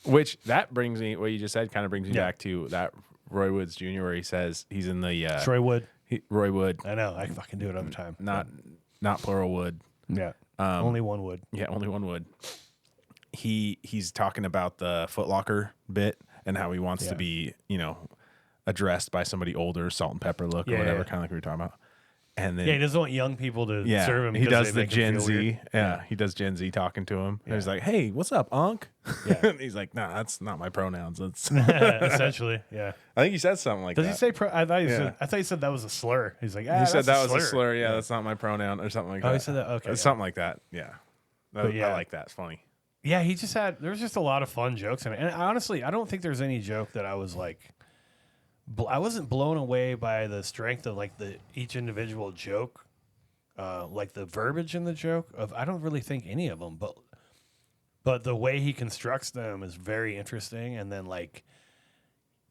Which that brings me, what you just said, kind of brings me Yeah. back to that Roy Woods Jr. where he says he's in the Troy Wood. Roy Wood, I know. I fucking do it all the time. not plural wood. Yeah. Only one would. Yeah, only one would. He's talking about the Foot Locker bit and how he wants Yeah. to be, addressed by somebody older, salt and pepper look or Yeah, whatever, yeah. kind of like we were talking about. And then Yeah, he doesn't want young people to yeah, serve him. he 'cause does they the make him Gen feel Z. weird. Yeah, he does Gen Z talking to him. And he's Yeah. like, "Hey, what's up, Unc?" Yeah. And he's like, "No, that's not my pronouns." That's Essentially, yeah. I think he said something like Does that. he say? I thought Yeah. he said that was a slur. He's like, He said that's that was a a slur. Yeah, that's not my pronoun or something like that. Oh, he said that? Okay, yeah. Something like that. Yeah. But yeah. I like that. It's funny. Yeah, he just had. There was just a lot of fun jokes in it, and honestly, I don't think there's any joke that I was like. I wasn't blown away by the strength of like each individual joke, like the verbiage in the joke. I don't really think any of them, but the way he constructs them is very interesting, and then like.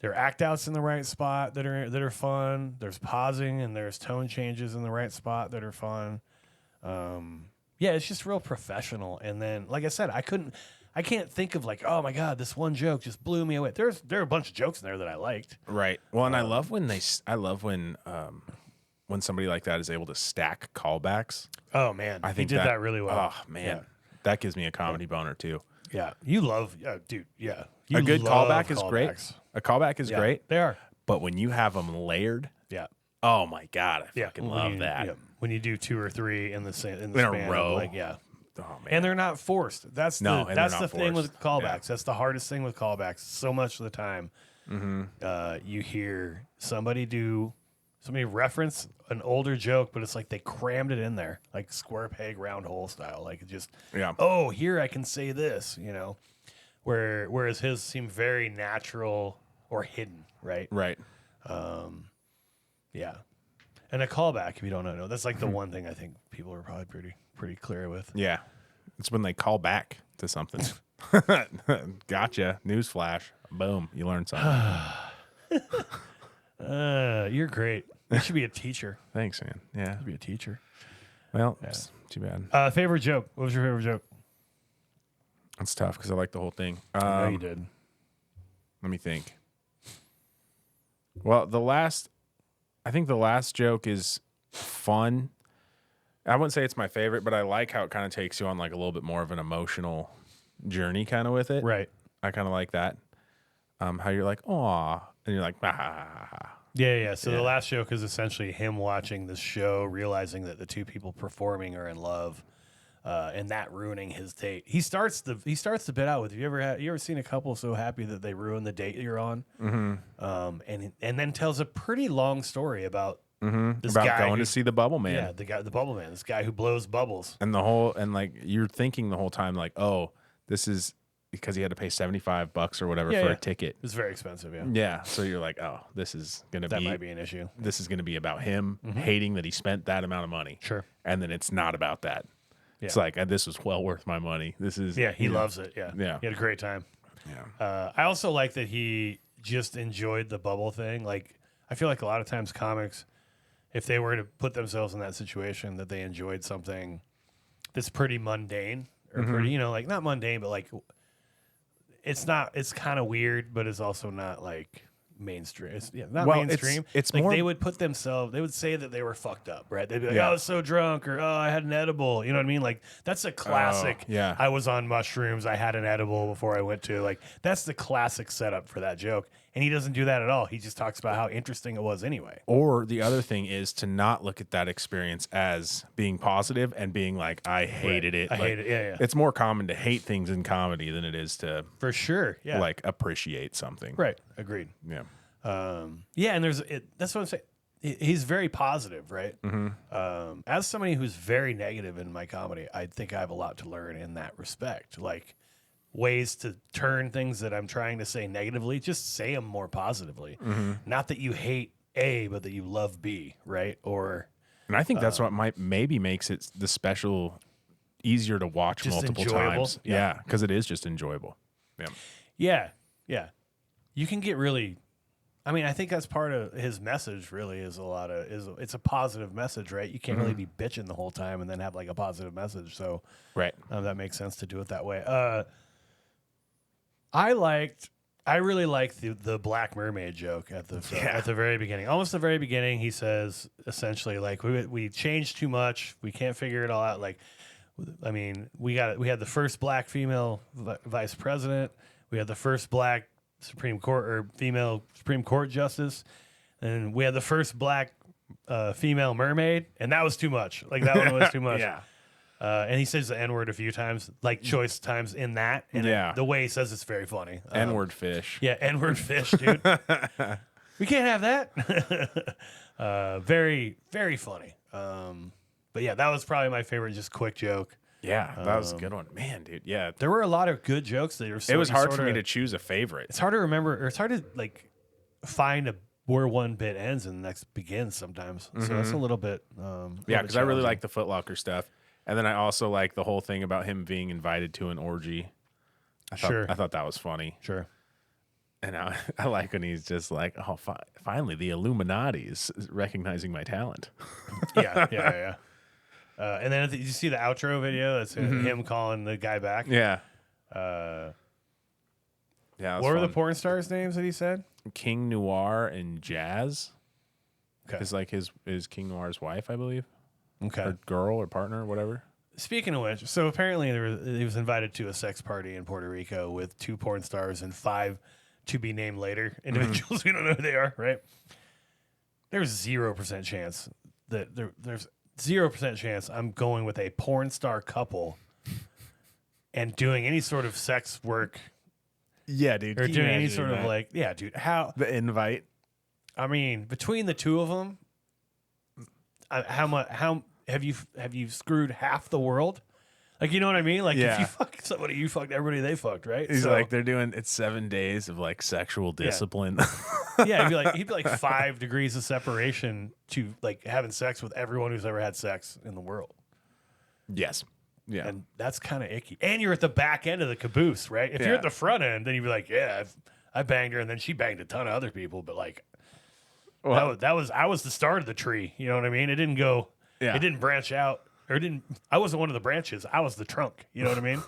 There are act outs in the right spot that are fun. There's pausing and there's tone changes in the right spot that are fun. Yeah, it's just real professional. And then, like I said, I can't think of like, oh my god, this one joke just blew me away. There are a bunch of jokes in there that I liked. Right. Well, and I love when when somebody like that is able to stack callbacks. Oh man, I think he did that really well. Oh man, that gives me a comedy boner too. Yeah, you love, dude. Yeah, A good love callback is great. callbacks. A callback is Yeah, great, They are. but when you have them layered, Yeah, oh my god, I yeah. fucking When love you- that. yeah, when you do 2 or 3 in the same in In a span of, row. like yeah. Oh man, And they're not forced. That's No, the and that's they're the not thing with forced. callbacks. Yeah. That's the hardest thing with callbacks. So much of the time, you hear somebody do somebody reference an older joke, but it's like they crammed it in there, like square peg, round hole style. Like it just, Yeah. oh, here I can say this, you know, whereas his seemed very natural or hidden, right? Right. Yeah. And a callback, if you don't know, that's like the one thing I think people are probably pretty clear with. Yeah. It's when they call back to something. Gotcha. Newsflash. Boom. You learned something. You're great. You should be a teacher. Thanks, man. Yeah. Be a teacher. Well, it's too bad. Favorite joke. What was your favorite joke? It's tough because I like the whole thing. I know you did. Let me think. Well, I think the last joke is fun. I wouldn't say it's my favorite, but I like how it kind of takes you on like a little bit more of an emotional journey kind of with it. Right. I kind of like that. How you're like, aw, and you're like, ah. Yeah. So the last joke is essentially him watching the show, realizing that the two people performing are in love, and that ruining his date. He starts the bit out with, you ever seen a couple so happy that they ruin the date you're on? Mm-hmm. And then tells a pretty long story about this About guy going who- to see the Bubble Man. Yeah, the bubble man, this guy who blows bubbles. And like you're thinking the whole time like, oh, this is because he had to pay $75 or whatever for a ticket. It's very expensive. Yeah, Yeah. So you're like, oh, this is gonna that might be an issue. this is gonna be about him hating that he spent that amount of money. Sure. And then it's not about that. It's Yeah. like this was well worth my money. This is Yeah, he you know, loves it. Yeah, Yeah. he had a great time. Yeah. I also like that he just enjoyed the bubble thing. Like, I feel like a lot of times comics, if they were to put themselves in that situation, that they enjoyed something that's pretty mundane or pretty, you know, like not mundane, but like it's kind of weird, but it's also not like mainstream. It's not Well, mainstream. it's like more- they would they would say that they were fucked up, right? They'd be like, Yeah. I was so drunk, or oh, I had an edible. You know what I mean? Like that's a classic. yeah. I was on mushrooms. I had an edible before I went to like that's the classic setup for that joke. And he doesn't do that at all. He just talks about how interesting it was anyway. Or the other thing is to not look at that experience as being positive and being like, I hated it. I Like, hate it. Yeah. It's more common to hate things in comedy than it is to For sure. Yeah. like appreciate something. Right. Agreed. Yeah. Yeah, and that's what I'm saying. He's very positive, right? As somebody who's very negative in my comedy, I think I have a lot to learn in that respect. Like ways to turn things that I'm trying to say negatively, just say them more positively. Not that you hate A, but that you love B, right? Or And I think that's what maybe makes it the special easier to watch Just multiple enjoyable? times. Yeah, because it is just enjoyable. Yeah. yeah. You can get really. I mean, I think that's part of his message. Really, is it's a positive message, right? You can't really be bitching the whole time and then have like a positive message. So Right. that makes sense to do it that way. I really liked the Black Mermaid joke at the very beginning. Almost the very beginning, he says essentially like we changed too much. We can't figure it all out. Like, I mean, we had the first black female vice president. We had the first black Supreme Court or female Supreme Court justice, and we had the first black female mermaid, and that was too much. Like that one was too much. Yeah. And he says the N-word a few times, like choice times in that. And the way he says it's very funny. N-word fish. Yeah, N-word fish, dude. We can't have that. Very, very funny. But yeah, that was probably my favorite, just quick joke. Yeah, that was a good one. Man, dude. Yeah. There were a lot of good jokes that It was hard for me to choose a favorite. It's hard to remember, or it's hard to find where one bit ends and the next begins sometimes. So that's a little bit. Yeah, because I really like the Foot Locker stuff. And then I also like the whole thing about him being invited to an orgy. I thought that was funny. Sure. And I like when he's just like, oh, finally, the Illuminati is recognizing my talent. Yeah. And then did you see the outro video? That's him calling the guy back. Yeah. Yeah. Yeah. What were the porn stars' names that he said? King Noir and Jazz Okay. is like his King Noir's wife, I believe, Okay. or girl or partner or whatever. Speaking of which, so apparently he was invited to a sex party in Puerto Rico with 2 porn stars and 5 to be named later individuals. We don't know who they are, right? There's 0% chance that there's 0% chance I'm going with a porn star couple and doing any sort of sex work Yeah, dude. or doing any sort of like, yeah, dude, how? the invite. I mean, between the two of them, how have you screwed half the world? Like, you know what I mean? Like, if Yeah. you fuck somebody, you fucked everybody they fucked, right? He's So, like, they're doing it's 7 days of like sexual discipline. yeah, he'd be like 5 degrees of separation to like having sex with everyone who's ever had sex in the world. Yes. Yeah. And that's kind of icky. And you're at the back end of the caboose, right? If you're Yeah. at the front end, then you'd be like, yeah, I banged her, and then she banged a ton of other people. But like, Well, I was the start of the tree. You know what I mean? It didn't go. Yeah. It didn't branch out, or it didn't. I wasn't one of the branches. I was the trunk. You know what I mean?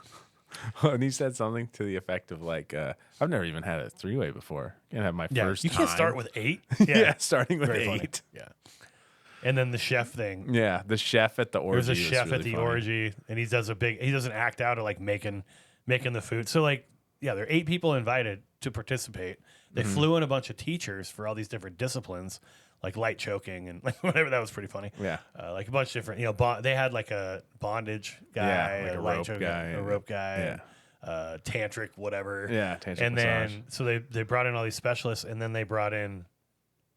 and he said something to the effect of like, I've never even had a 3-way before. Can't have my Yeah. first You can't time. start with 8. Yeah, starting with Very 8. funny. Yeah. And then the chef thing. Yeah, the chef at the orgy. There's a was chef really at the funny. orgy, and he does an act out of like making the food. So like, yeah, there are 8 people invited to participate. They Mm-hmm. flew in a bunch of teachers for all these different disciplines, like light choking and like whatever. That was pretty funny. Yeah. Like a bunch of different, they had like a bondage guy, Yeah, like a light rope choking, guy, a and- rope guy, yeah. tantric, whatever. Yeah, tantric and massage. then so they brought in all these specialists, and then they brought in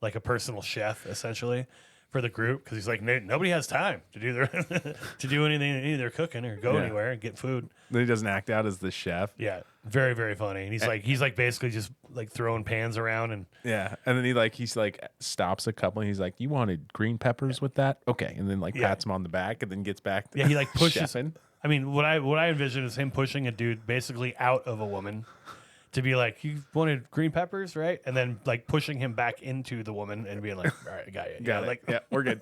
like a personal chef essentially for the group, because he's like, nobody has time to do their to do anything, any of their cooking or go Yeah. anywhere and get food. Then he doesn't act out as the chef. Yeah, very very funny. And he's like basically just like throwing pans around and Yeah, and then he's like stops a couple, and he's like, "You wanted green peppers with that? Okay," and then like Yeah. pats him on the back, and then gets back. To yeah, he like pushes. chefing. I mean, what I envision is him pushing a dude basically out of a woman to be like, you wanted green peppers, right? And then like pushing him back into the woman and being like, all right, I got you. Got it. Like, Yeah, we're good.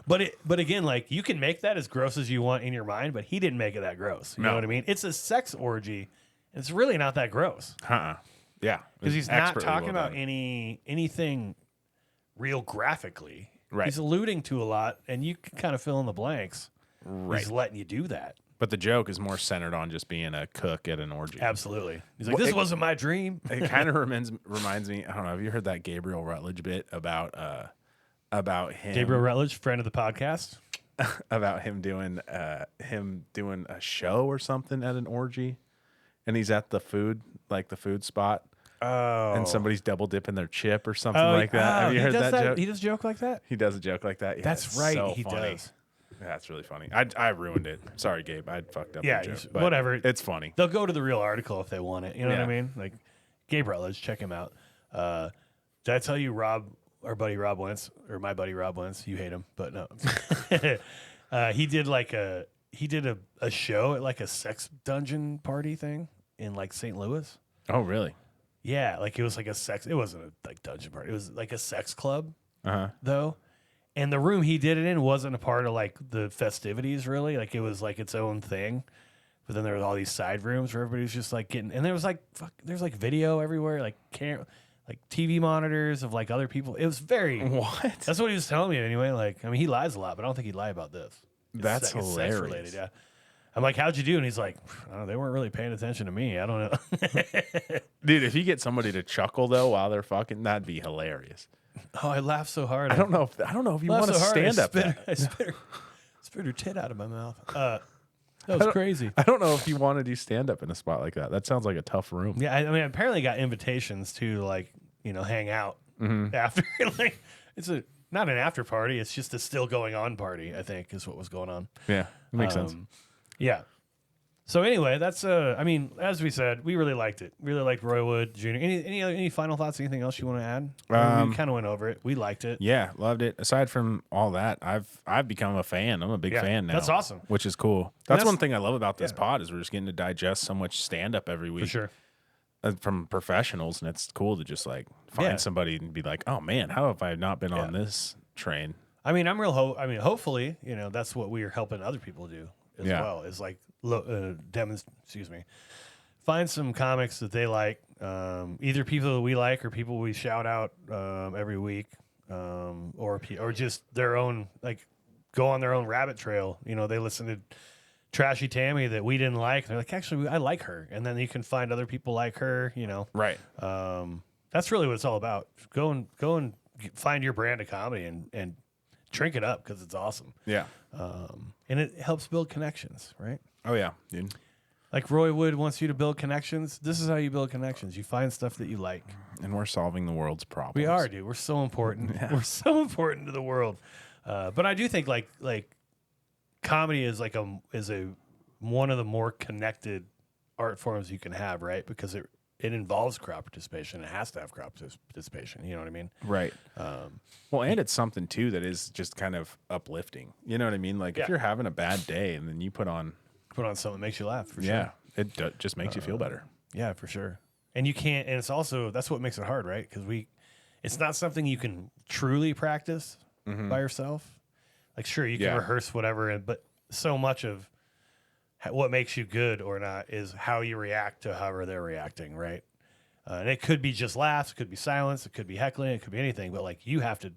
But again, like you can make that as gross as you want in your mind, but he didn't make it that gross. You know No. what I mean? It's a sex orgy. It's really not that gross Yeah, because he's not expertly talking well about done. anything real graphically. Right. He's alluding to a lot, and you can kind of fill in the blanks. Right. He's letting you do that. But the joke is more centered on just being a cook at an orgy. Absolutely. He's like, Well, this it- wasn't my dream. It kind of reminds me. I don't know. Have you heard that Gabriel Rutledge bit about him? Gabriel Rutledge, friend of the podcast. About him doing a show or something at an orgy, and he's at the food spot, Oh. and somebody's double dipping their chip or something like that. Have you heard that joke? He does joke like that? He does a joke like that. Yeah, That's it's right. so He funny. does. Yeah, that's really funny. I ruined it. Sorry, Gabe. I fucked up. Yeah, the you joke, should- but whatever. It's funny. They'll go to the real article if they want it. You know what I Yeah. mean? Like Gabe Rutledge, check him out. Did I tell you our buddy Rob Wentz, or my buddy Rob Wentz? You hate him, but no. He did a show at like a sex dungeon party thing in like St. Louis. Oh, really? Yeah, like it was like it wasn't a like dungeon party. It was like a sex club Uh-huh. though. And the room he did it in wasn't a part of like the festivities really. Like it was like its own thing. But then there was all these side rooms where everybody was just like getting, and there was like there's like video everywhere, like like TV monitors of like other people. It was very What? That's what he was telling me anyway. Like, I mean, he lies a lot, but I don't think he'd lie about this. It's That's it's hilarious. sex-related, yeah. I'm like, how'd you do? And he's like, I don't know, they weren't really paying attention to me. I don't know. Dude, if you get somebody to chuckle though while they're fucking, that'd be hilarious. Oh, I laughed so hard. I don't know if you want to stand up. I spit her tit out of my mouth. That was crazy. I don't know if you want to do stand up in a spot like that. That sounds like a tough room. Yeah, I mean, apparently got invitations to like, hang out Mm-hmm. after. Like, it's not an after party. It's just a still going on party. I think is what was going on. Yeah, it makes sense. Yeah. So anyway, that's I mean, as we said, we really liked it. Really liked Roy Wood Jr. Any final thoughts? Anything else you want to add? We kind of went over it. We liked it. Yeah, loved it. Aside from all that, I've become a fan. I'm a big Yeah, fan now. that's awesome. Which is cool. that's- That's one thing I love about this pod is we're just getting to digest so much stand up every week For sure. from professionals, and it's cool to just like find Yeah. somebody and be like, oh man, how have I not been on this train? I mean, hopefully, that's what we are helping other people do as Yeah. well. Is like find some comics that they like, either people that we like or people we shout out every week, or just their own, like, go on their own rabbit trail. They listen to Trashy Tammy that we didn't like. They're like, actually, I like her, and then you can find other people like her. Right. That's really what it's all about. Go and find your brand of comedy and drink it up because it's awesome. Yeah. And it helps build connections, right? Oh yeah, dude. Like Roy Wood wants you to build connections. This is how you build connections. You find stuff that you like. And we're solving the world's problems. We are, dude. We're so important. We're so important to the world. But I do think like comedy is like a one of the more connected art forms you can have, right? Because it involves crowd participation. It has to have crowd participation. You know what I mean? Right. Well, and it's something too that is just kind of uplifting. You know what I mean? Like if you're having a bad day and then you put on something that makes you laugh. For yeah, sure. it just makes you feel better. Yeah, for sure. And you can't. And it's also that's what makes it hard, right? Because it's not something you can truly practice by yourself. Like, sure, you can rehearse whatever, but so much of what makes you good or not is how you react to however they're reacting, right? And it could be just laughs, it could be silence, it could be heckling, it could be anything. But like, you have to,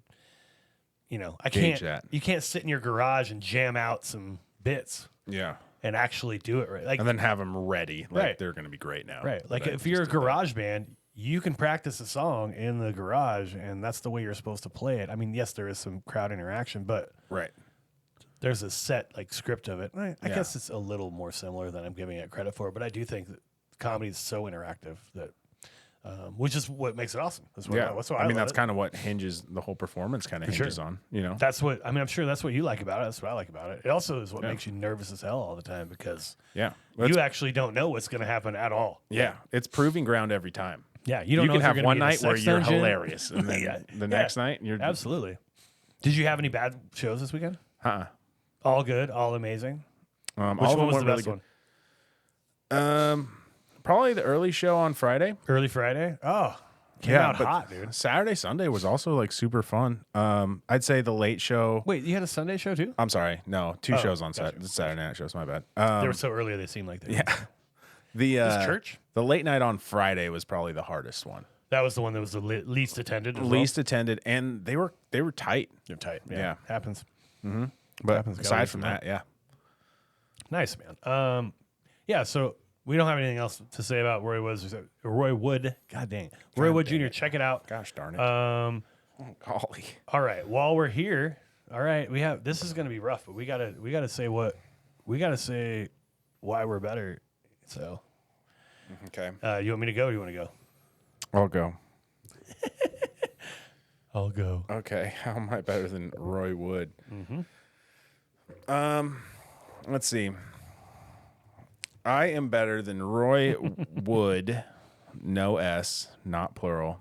Gauge that. You can't sit in your garage and jam out some bits Yeah. and actually do it right. Like, And then have them ready. Like Right. they're going to be great now. right. Like, But I if you're a just did that. garage band, you can practice a song in the garage, and that's the way you're supposed to play it. I mean, yes, there is some crowd interaction, but Right. there's a set like script of it. I Yeah. guess it's a little more similar than I'm giving it credit for, but I do think that comedy is so interactive that, which is what makes it awesome. That's what, Yeah. that's why I mean, love that's it. kind of what hinges the whole performance kind of hinges sure. on, you know? That's what I'm sure that's what you like about it. That's what I like about it. It also is what makes you nervous as hell all the time because Yeah. you actually don't know what's going to happen at all. Yeah. It's proving ground every time. Yeah, you don't know can if you're have gonna one be in a night where sex you're dungeon. hilarious, and then Yeah. the next night you're Absolutely. Did you have any bad shows this weekend? All good, all amazing. All Which of them one was went the really best good. one? Probably the early show on Friday. Early Friday. Oh, came out but hot, dude. Saturday, Sunday was also like super fun. I'd say the late show. Wait, you had a Sunday show too? I'm sorry, no, two shows on gotcha. Saturday night shows. My bad. They were so early they seemed like they yeah, the church? The late night on Friday was probably the hardest one. That was the one that was the least attended. As Least attended, and they were tight. They're tight. Yeah, Yeah. happens. But happens. Gotta aside learn from from that, yeah, Nice, man. Yeah. So we don't have anything else to say about Roy Wood. God dang, Roy Wood Jr. Check it out. gosh darn it, golly. All right. While we're here, all right, we have. This is going to be rough, but we gotta say why we're better. So, Okay, you want me to go? Or do you want to go? I'll go. I'll go. Okay, how am I better than Roy Wood? Let's see. I am better than Roy Wood, no S, not plural.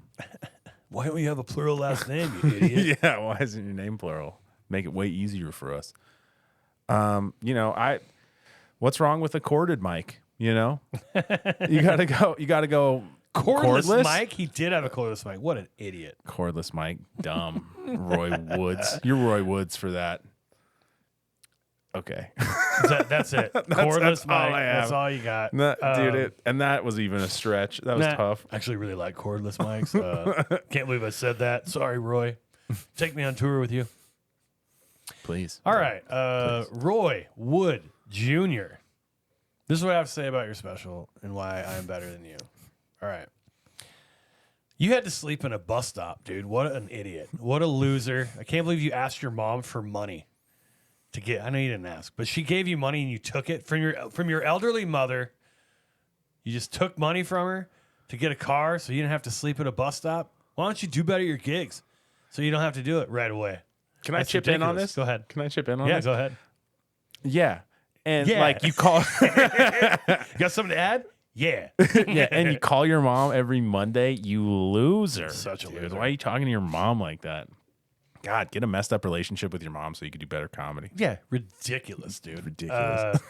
Why don't you have a plural last name, you idiot? Yeah, why isn't your name plural? Make it way easier for us. What's wrong with a corded mic? You know, you gotta go Cordless mic? He did have a cordless mic. What an idiot. Cordless mic, dumb. Roy Woods. You're Roy Woods for that. Okay. That's it. Cordless that's all mic. I have. That's all you got. And that was even a stretch. That was tough. I actually really like cordless mics. Can't believe I said that. Sorry, Roy. Take me on tour with you. Please. All right. Roy Wood Jr. This is what I have to say about your special and why I'm better than you. All right. You had to sleep in a bus stop, dude. What an idiot. What a loser. I can't believe you asked your mom for money to get. I know you didn't ask, but she gave you money and you took it from your elderly mother. You just took money from her to get a car so you didn't have to sleep at a bus stop. Why don't you do better at your gigs so you don't have to do it right away? Can I That's chip in on ridiculous. this? Go ahead. Can I chip in on Yeah, this? go ahead. Yeah. And Yeah. like you call You got something to add? Yeah. yeah, and you call your mom every Monday, you loser. Such a dude. loser. Why are you talking to your mom like that? God, get a messed up relationship with your mom so you could do better comedy. Yeah, ridiculous, dude. Ridiculous.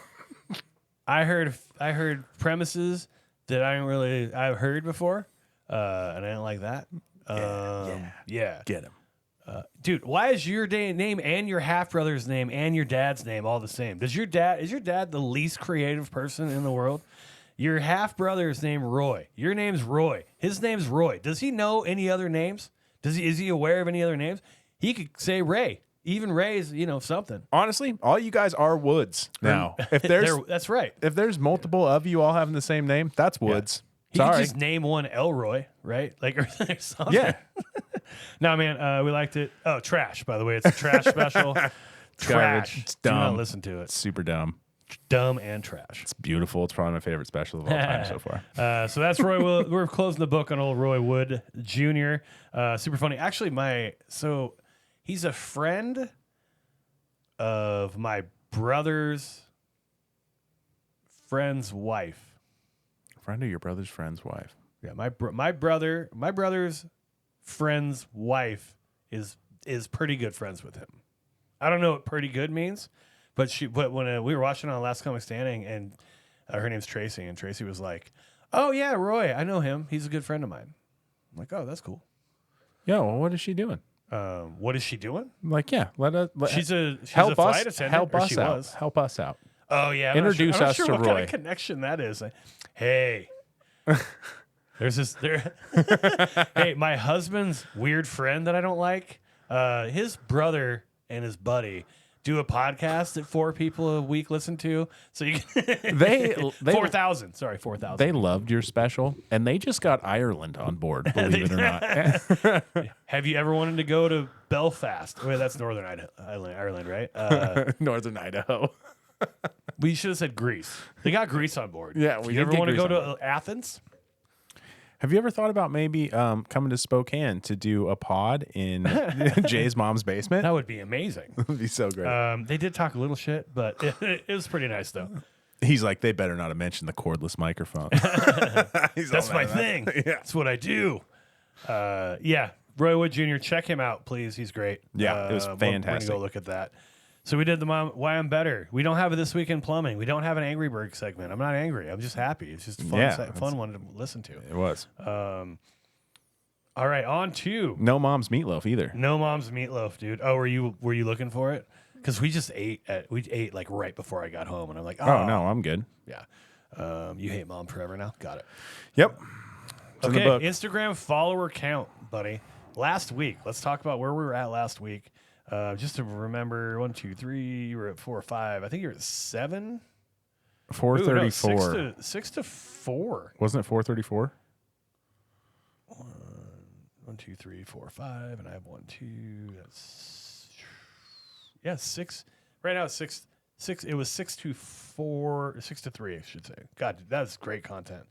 I heard premises that I've heard before, and I didn't like that. Yeah. Get him. Dude, why is your name and your half brother's name and your dad's name all the same? Is your dad the least creative person in the world? Your half brother's name Roy. Your name's Roy. His name's Roy. Does he know any other names? Is he aware of any other names? He could say Ray. Even Ray's, something. Honestly, all you guys are Woods now. If there's That's right. if there's multiple of you all having the same name, that's Woods. He could Sorry. just name one Elroy, right? Like or something. Yeah. No, man, we liked it. Oh, trash, by the way. It's a trash special. Trash. It's Do not dumb. listen to it. Super dumb. Dumb and trash. It's beautiful. It's probably my favorite special of all time so far. So that's Roy Wood. We're closing the book on old Roy Wood Jr. Super funny. Actually, so he's a friend of my brother's friend's wife. Friend of your brother's friend's wife. Yeah, my brother's friend's wife is pretty good friends with him. I don't know what pretty good means, but when we were watching on Last Comic Standing, and her name's Tracy, and Tracy was like, "Oh yeah, Roy, I know him. He's a good friend of mine." I'm like, "Oh, that's cool." Yo, well, what is she doing? What is she doing? Like, yeah, She's a help flight us, attendant. Help or us she out. was. Help us out. Oh yeah, Introduce I'm not us sure to what kind Roy. of connection that is. Hey, there's this there. Hey, my husband's weird friend that I don't like. His brother and his buddy do a podcast that 4 people a week listen to. So you They 4,000. Sorry, 4,000. They loved your special, and they just got Ireland on board. Believe it or not. Have you ever wanted to go to Belfast? Wait, that's Northern Ireland, right? Northern Idaho. We should have said Greece. They got Greece on board. Yeah, we Do you did ever get want to Greece go on to Athens? Have you ever thought about maybe coming to Spokane to do a pod in Jay's mom's basement? That would be amazing. That would be so great. They did talk a little shit, but it was pretty nice though. He's like, they better not have mentioned the cordless microphone. That's my thing. Yeah. That's what I do. Yeah, Roy Wood Jr. Check him out, please. He's great. Yeah, it was We're fantastic. gonna go look at that. So we did the Why I'm Better. We don't have it this week in plumbing. We don't have an Angry Bird segment. I'm not angry. I'm just happy. It's just a fun one to listen to. It was. All right, on to No mom's meatloaf either. No Mom's Meatloaf, dude. Oh, were you looking for it? Because we ate like right before I got home, and I'm like, Oh, no, I'm good. yeah. You hate mom forever now. Got it. Yep. It's in the Okay, book. Instagram follower count, buddy. Last week, let's talk about where we were at last week. Just to remember, 1, 2, 3. You were at 4 or 5. I think you were at 7. 434. Ooh, no, 6 to 4. Wasn't it 434? 1, 2, 3, 4, 5, and I have 1, 2. That's 6. Right now it's 6. It was 6 to 4, 6 to 3, I should say. God, that's great content.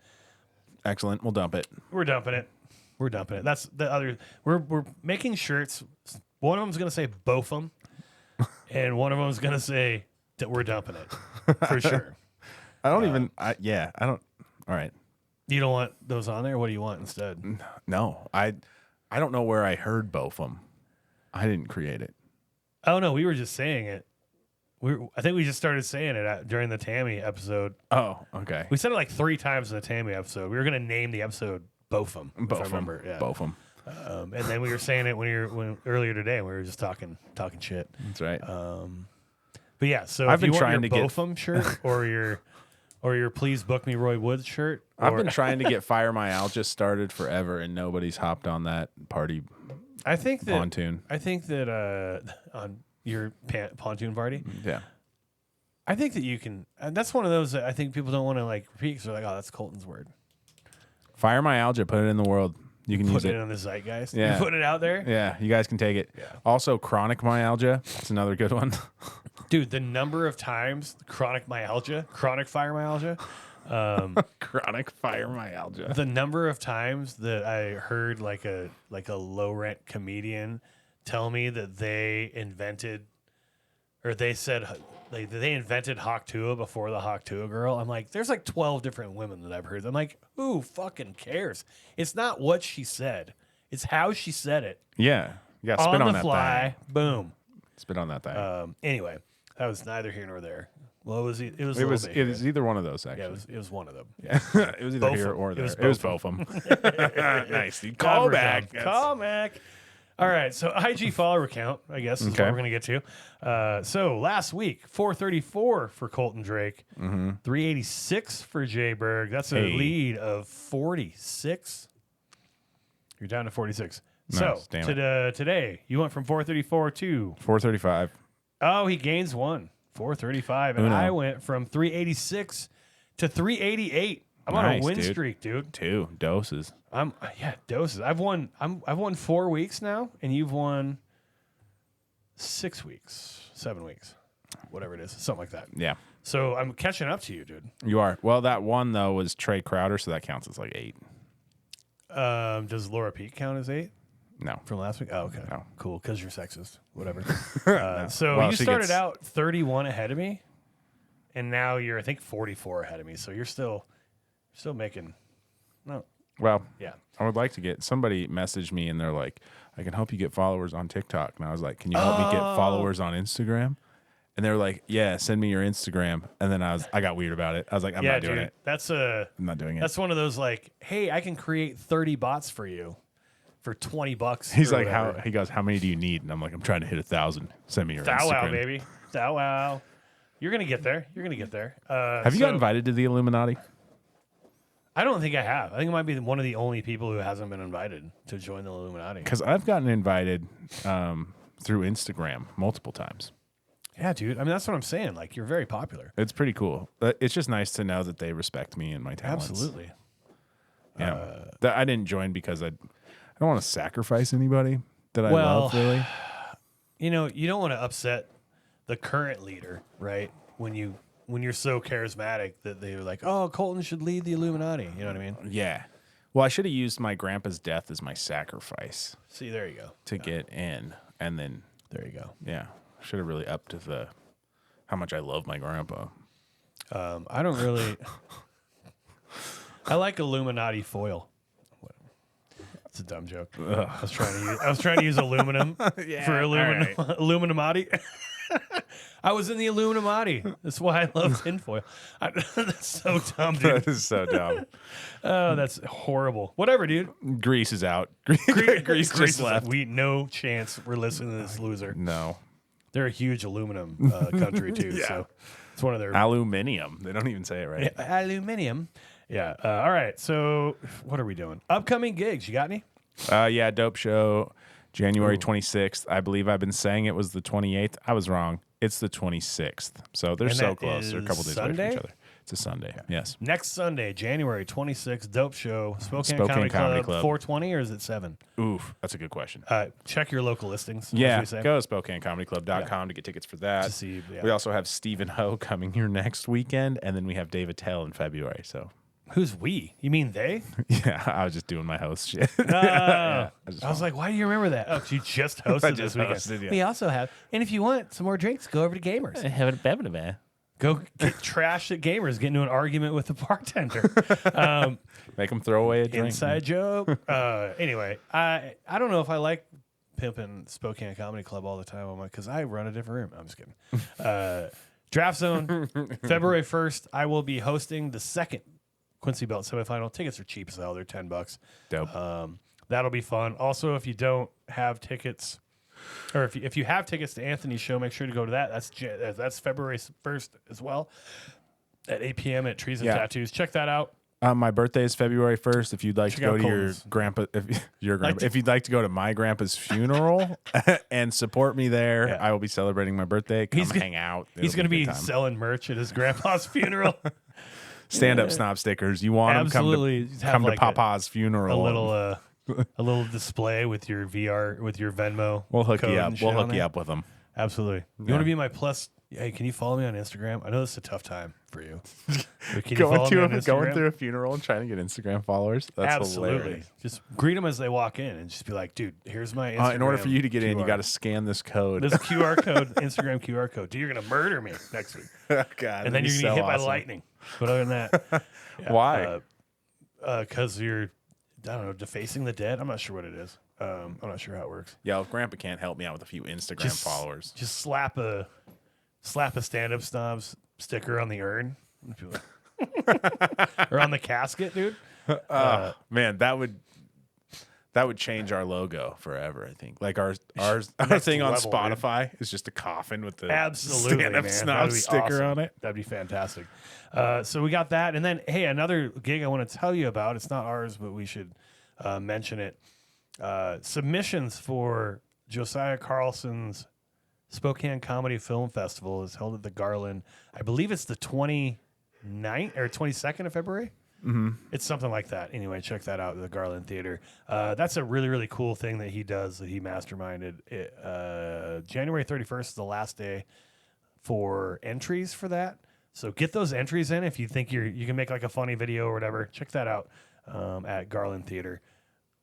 Excellent. We'll dump it. We're dumping it. That's the other. We're making shirts. One of them's gonna say Bofum, and one of them's gonna say that we're dumping it for sure. I don't even. I don't. All right. You don't want those on there? What do you want instead? No. I don't know where I heard Bofum. I didn't create it. Oh no, we were just saying it. I think we just started saying it during the Tammy episode. Oh, okay. We said it like 3 times in the Tammy episode. We were gonna name the episode Bofum. If I remember. Yeah. Bofum. And then we were saying it when earlier today. We were just talking shit. That's right. But yeah, so I've if you been want trying your to get- Bofum shirt or your Please Book Me Roy Woods shirt. I've or- been trying to get Firemyalgia started forever, and nobody's hopped on that party I think that pontoon. on your pontoon party. Yeah. I think that you can. And that's one of those that I think people don't want to like repeat because they're like, oh, that's Colton's word. Firemyalgia, put it in the world. You can use Put it it. on the zeitgeist. Yeah. You put it out there. Yeah, you guys can take it. Yeah. Also, chronic myalgia. It's another good one. Dude, the number of times chronic fibromyalgia, Chronic firemyalgia. the number of times that I heard like a low rent comedian tell me that they invented Hawk Tuah before the Hawk Tuah girl. I'm like, there's like 12 different women that I've heard. I'm like, who fucking cares? It's not what she said. It's how she said it. Yeah. You got to spit On on the that fly. Boom. thing. Spit on that thing. Anyway, that was neither here nor there. Well, it was it Lil was Baby. either one of those, Yeah, actually. it was one of them. It was either here Bofum. or It there. was It was Bofum. Bofum. Nice. God, Call we're back. dumb. Call back. All right, so IG follower count, I guess, is Okay. what we're going to get to. So last week, 434 for Colton Drake, 386 for Jay Berg. That's a Hey. lead of 46. You're down to 46. Nice, So damn today, you went from 434 to, 435. oh, he gains 1, 435. And Uno. I went from 386 to 388. I'm on Nice, a win dude. streak, dude. 2 doses. Doses. I've won 4 weeks now, and you've won 6 weeks, 7 weeks, whatever it is, something like that. Yeah. So I'm catching up to you, dude. You are. Well, that one, though, was Trey Crowder, so that counts as like 8. Does Laura Peak count as 8? No. from last week? Oh, okay. No. Cool, because you're sexist. Whatever. No. So Well, you she started gets- out 31 ahead of me, and now you're, I think, 44 ahead of me. So you're still making. No. Well, Yeah. I would like to get somebody messaged me and they're like, I can help you get followers on TikTok. And I was like, can you help me get followers on Instagram? And they were like, yeah, send me your Instagram. And then I got weird about it. I was like, I'm Yeah, not doing dude. it. I'm not doing it. That's one of those like, hey, I can create 30 bots for you for $20. He's or like, whatever. he goes, how many do you need? And I'm like, I'm trying to hit 1,000. Send me your Thou Instagram. wow, baby. Thou wow. You're gonna get there. You're gonna get there. Have you got invited to the Illuminati? I don't think I have. I think I might be one of the only people who hasn't been invited to join the Illuminati. Because I've gotten invited through Instagram multiple times. Yeah, dude. I mean, that's what I'm saying. Like, you're very popular. It's pretty cool. But it's just nice to know that they respect me and my talents. Absolutely. Yeah. That I didn't join because I don't want to sacrifice anybody that I Well, love, really. You know, you don't want to upset the current leader, right? When you're so charismatic that they're like, oh, Colton should lead the Illuminati. You know what I mean? Yeah. Well, I should have used my grandpa's death as my sacrifice See, there you go. to get in. And then, There you go. yeah, should have really upped how much I love my grandpa. I don't really. I like Illuminati foil. It's a dumb joke. I was trying to use aluminum for aluminum Illuminati. I was in the Illuminati. That's why I love tinfoil. That's so dumb, dude. That is so dumb. Oh, that's horrible. Whatever, dude. Grease is out. Greece Grease just is like, left. we no chance we're listening to this loser. No. They're a huge aluminum country too. Yeah. So it's one of their Aluminium. They don't even say it right. aluminium. Yeah. All right. So what are we doing? Upcoming gigs. You got any? Yeah, Dope Show, January 26th. I believe I've been saying it was the 28th. I was wrong. It's the 26th. So they're And so that close. They're a couple is days away Sunday? from each other. It's a Sunday. Yes. Next Sunday, January 26th, Dope Show, Spokane Spokane Comedy Comedy Club, Club. 420 or is it 7? Oof, that's a good question. Check your local listings. Yeah, as we say. go to SpokaneComedyClub.com to get tickets for that. To see, yeah. We also have Stephen Ho coming here next weekend, and then we have David Tell in February. So, Who's we? You mean they? yeah, I was just doing my host shit. I was like, why do you remember that? Oh, 'cause you just hosted I this just weekend. hosted, yeah. We also have, and if you want some more drinks, go over to Gamers. Go get trashed at Gamers, get into an argument with the bartender. Make them throw away a drink. Inside joke. Anyway, I don't know if I like pimping Spokane Comedy Club all the time. Because I run a different room. I'm just kidding. Draft Zone, February 1st. I will be hosting the second Quincy Belt semifinal. Tickets are cheap as hell. They're $10. Dope. That'll be fun. Also, if you don't have tickets, or if you have tickets to Anthony's show, make sure to go to that. That's February 1st as well at 8 p.m. at Trees and Yeah. Tattoos. Check that out. My birthday is February 1st. If you'd like to Check go out to your Colton's. grandpa, if you'd like to go to my grandpa's funeral and support me there, Yeah. I will be celebrating my birthday. Come He's gonna- hang out. He's going to be selling merch at his grandpa's funeral. Stand-up snob stickers. You want Absolutely. them? Have Come to like Papa's funeral. a little display with your Venmo. We'll hook code you and up. shit We'll on hook you there. up with them. Absolutely. You want to be my plus? Hey, can you follow me on Instagram? I know this is a tough time for you. But can you follow me on Instagram? Going through a funeral and trying to get Instagram followers. That's Absolutely. hilarious. Just greet them as they walk in and just be like, dude, here's my Instagram. In order for you to get in, you QR. got to scan this code. This QR code, Instagram QR code. Dude, you're going to murder me next week. God, And then you're going to get hit by lightning. But other than that, yeah, Why? Because you're, I don't know, defacing the dead. I'm not sure what it is. I'm not sure how it works. Yeah, if Grandpa can't help me out with a few Instagram followers. Just slap a stand-up snobs sticker on the urn. Or on the casket, dude. Man, that would change our logo forever. I think. Like our Next thing on level, Spotify is just a coffin with the Absolutely, stand-up man. snob That'd be sticker awesome. on it. That'd be fantastic. So we got that, and then hey, another gig I want to tell you about. It's not ours, but we should mention it. Submissions for Josiah Carlson's Spokane Comedy Film Festival is held at the Garland. I believe it's the 29th or 22nd of February. Mm-hmm. It's something like that. Anyway, check that out at the Garland Theater. That's a really, really cool thing that he does, that he masterminded. January 31st is the last day for entries for that. So get those entries in if you think you can make like a funny video or whatever. Check that out at Garland Theater.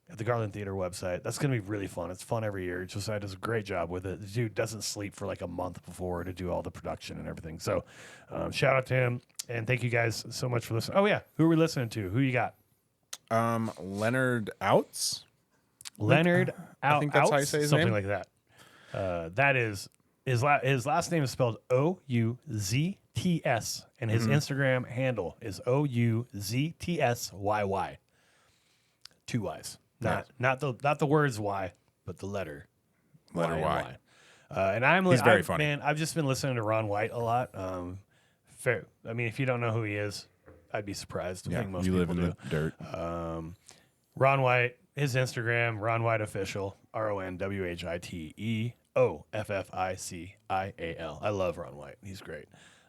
at the Garland Theater website. That's going to be really fun. It's fun every year. Josiah does a great job with it. The dude doesn't sleep for like a month before to do all the production and everything. So shout out to him. And thank you guys so much for listening. Oh, yeah. Who are we listening to? Who you got? Leonard Outs. Leonard I think that's how you Outs? say his Something name. like that. That is his last name is spelled Ouzts, and his Instagram handle is OUZTSYY. 2 Y's. Not the words Y, but the letter Letter and Y. And He's very funny. Man, I've just been listening to Ron White a lot. Fair. I mean, if you don't know who he is, I'd be surprised. I Yeah, think most you live people in do. the dirt. Ron White, his Instagram, Ron White Official, RONWHITEOFFICIAL. I love Ron White. He's great.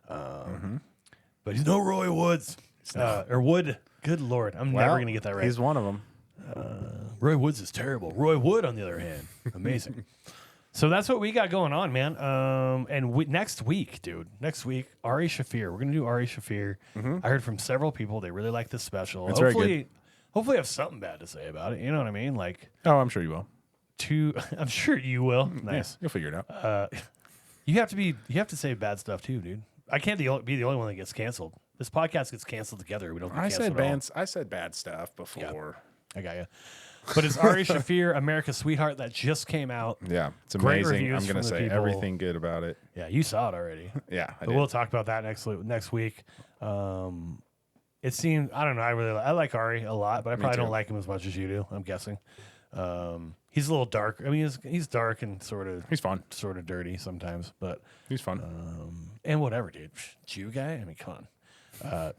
But he's no Roy Woods. Or Wood. Good Lord. I'm never going to get that right. He's one of them. Roy Woods is terrible. Roy Wood, on the other hand, amazing. So that's what we got going on, man. And next week, Ari Shaffir. We're going to do Ari Shaffir. I heard from several people they really like this special. It's very good. Hopefully, I have something bad to say about it. You know what I mean? Like, Oh, I'm sure you will. I'm sure you will. Nice. Yeah, you'll figure it out. You have to say bad stuff too, dude. I can't be the only one that gets canceled. This podcast gets canceled together. We don't get canceled at all. I said bad stuff before. I got you. But it's Ari Shaffir, America's Sweetheart, that just came out. Yeah, it's Great amazing. reviews I'm going from to the say people. everything good about it. Yeah, you saw it already. Yeah, I But did. we'll talk about that next week. It seemed, I don't know, I like Ari a lot, but I probably too. don't like him as much as you do, I'm guessing. He's a little dark. I mean, he's dark and He's fun. sort of dirty sometimes, but He's fun. and whatever, dude. Jew guy? I mean, come on.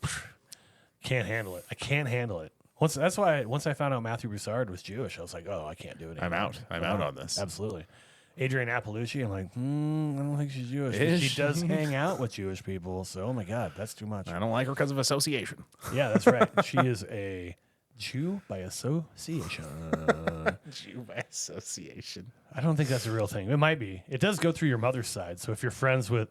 Can't handle it. I can't handle it. That's why once I found out Matthew Broussard was Jewish, I was like, oh, I can't do it anymore. I'm out. I'm out on this. Absolutely. Adrienne Appalucci, I'm like, I don't think she's Jewish. But Is she she? does hang out with Jewish people, so oh my God, that's too much. I don't like her because of association. Yeah, that's right. She is a Jew by association. Jew by association. I don't think that's a real thing. It might be. It does go through your mother's side, so if you're friends with...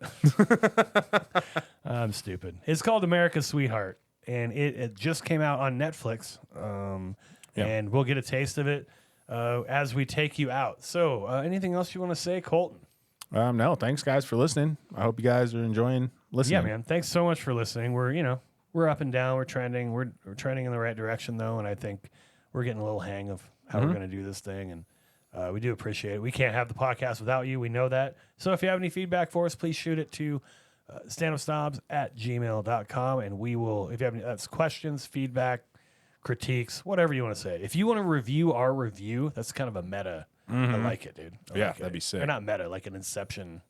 I'm stupid. It's called America's Sweetheart, and it just came out on Netflix, and we'll get a taste of it as we take you out. So anything else you want to say, Colton? No, thanks guys for listening. I hope you guys are enjoying listening. Yeah, man. Thanks so much for listening. We're up and down. We're trending. We're trending in the right direction, though, and I think we're getting a little hang of how we're going to do this thing, and we do appreciate it. We can't have the podcast without you. We know that. So if you have any feedback for us, please shoot it to standupsnobs@gmail.com, and we will, if you have any questions, feedback, critiques, whatever you want to say. If you want to review our review, that's kind of a meta. I like it, dude. I Yeah, like it. that'd be sick. Or not meta, like an Inception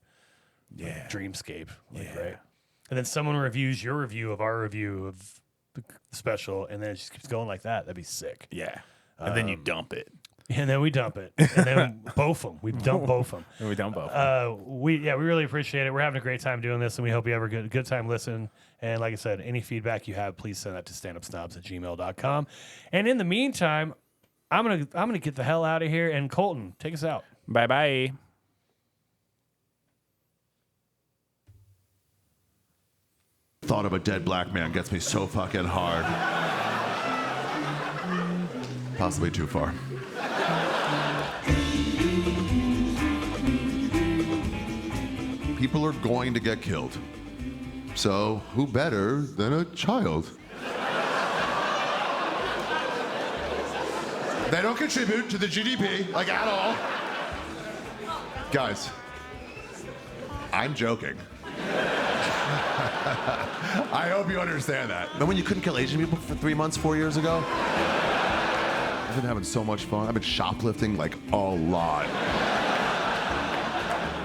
dreamscape. Right? And then someone reviews your review of our review of the special, and then it just keeps going like that. That'd be sick. Yeah. And then you dump it. And then we dump it. And then both them. We dump both them. And we dump both. We really appreciate it. We're having a great time doing this, and we hope you have a good time listening. And like I said, any feedback you have, please send that to standupsnobs@gmail.com. And in the meantime, I'm gonna get the hell out of here. And Colton, take us out. Bye-bye. Thought of a dead black man gets me so fucking hard. Possibly too far. People are going to get killed. So who better than a child? They don't contribute to the GDP, like at all. Guys, I'm joking. I hope you understand that. Remember when you couldn't kill Asian people for 3 months, 4 years ago? I've been having so much fun. I've been shoplifting like a lot.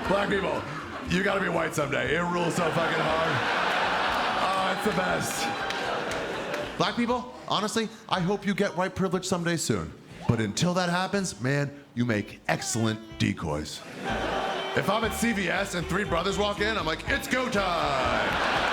Black people, you gotta be white someday. It rules so fucking hard. Oh, it's the best. Black people, honestly, I hope you get white privilege someday soon. But until that happens, man, you make excellent decoys. If I'm at CVS and 3 brothers walk in, I'm like, it's go time.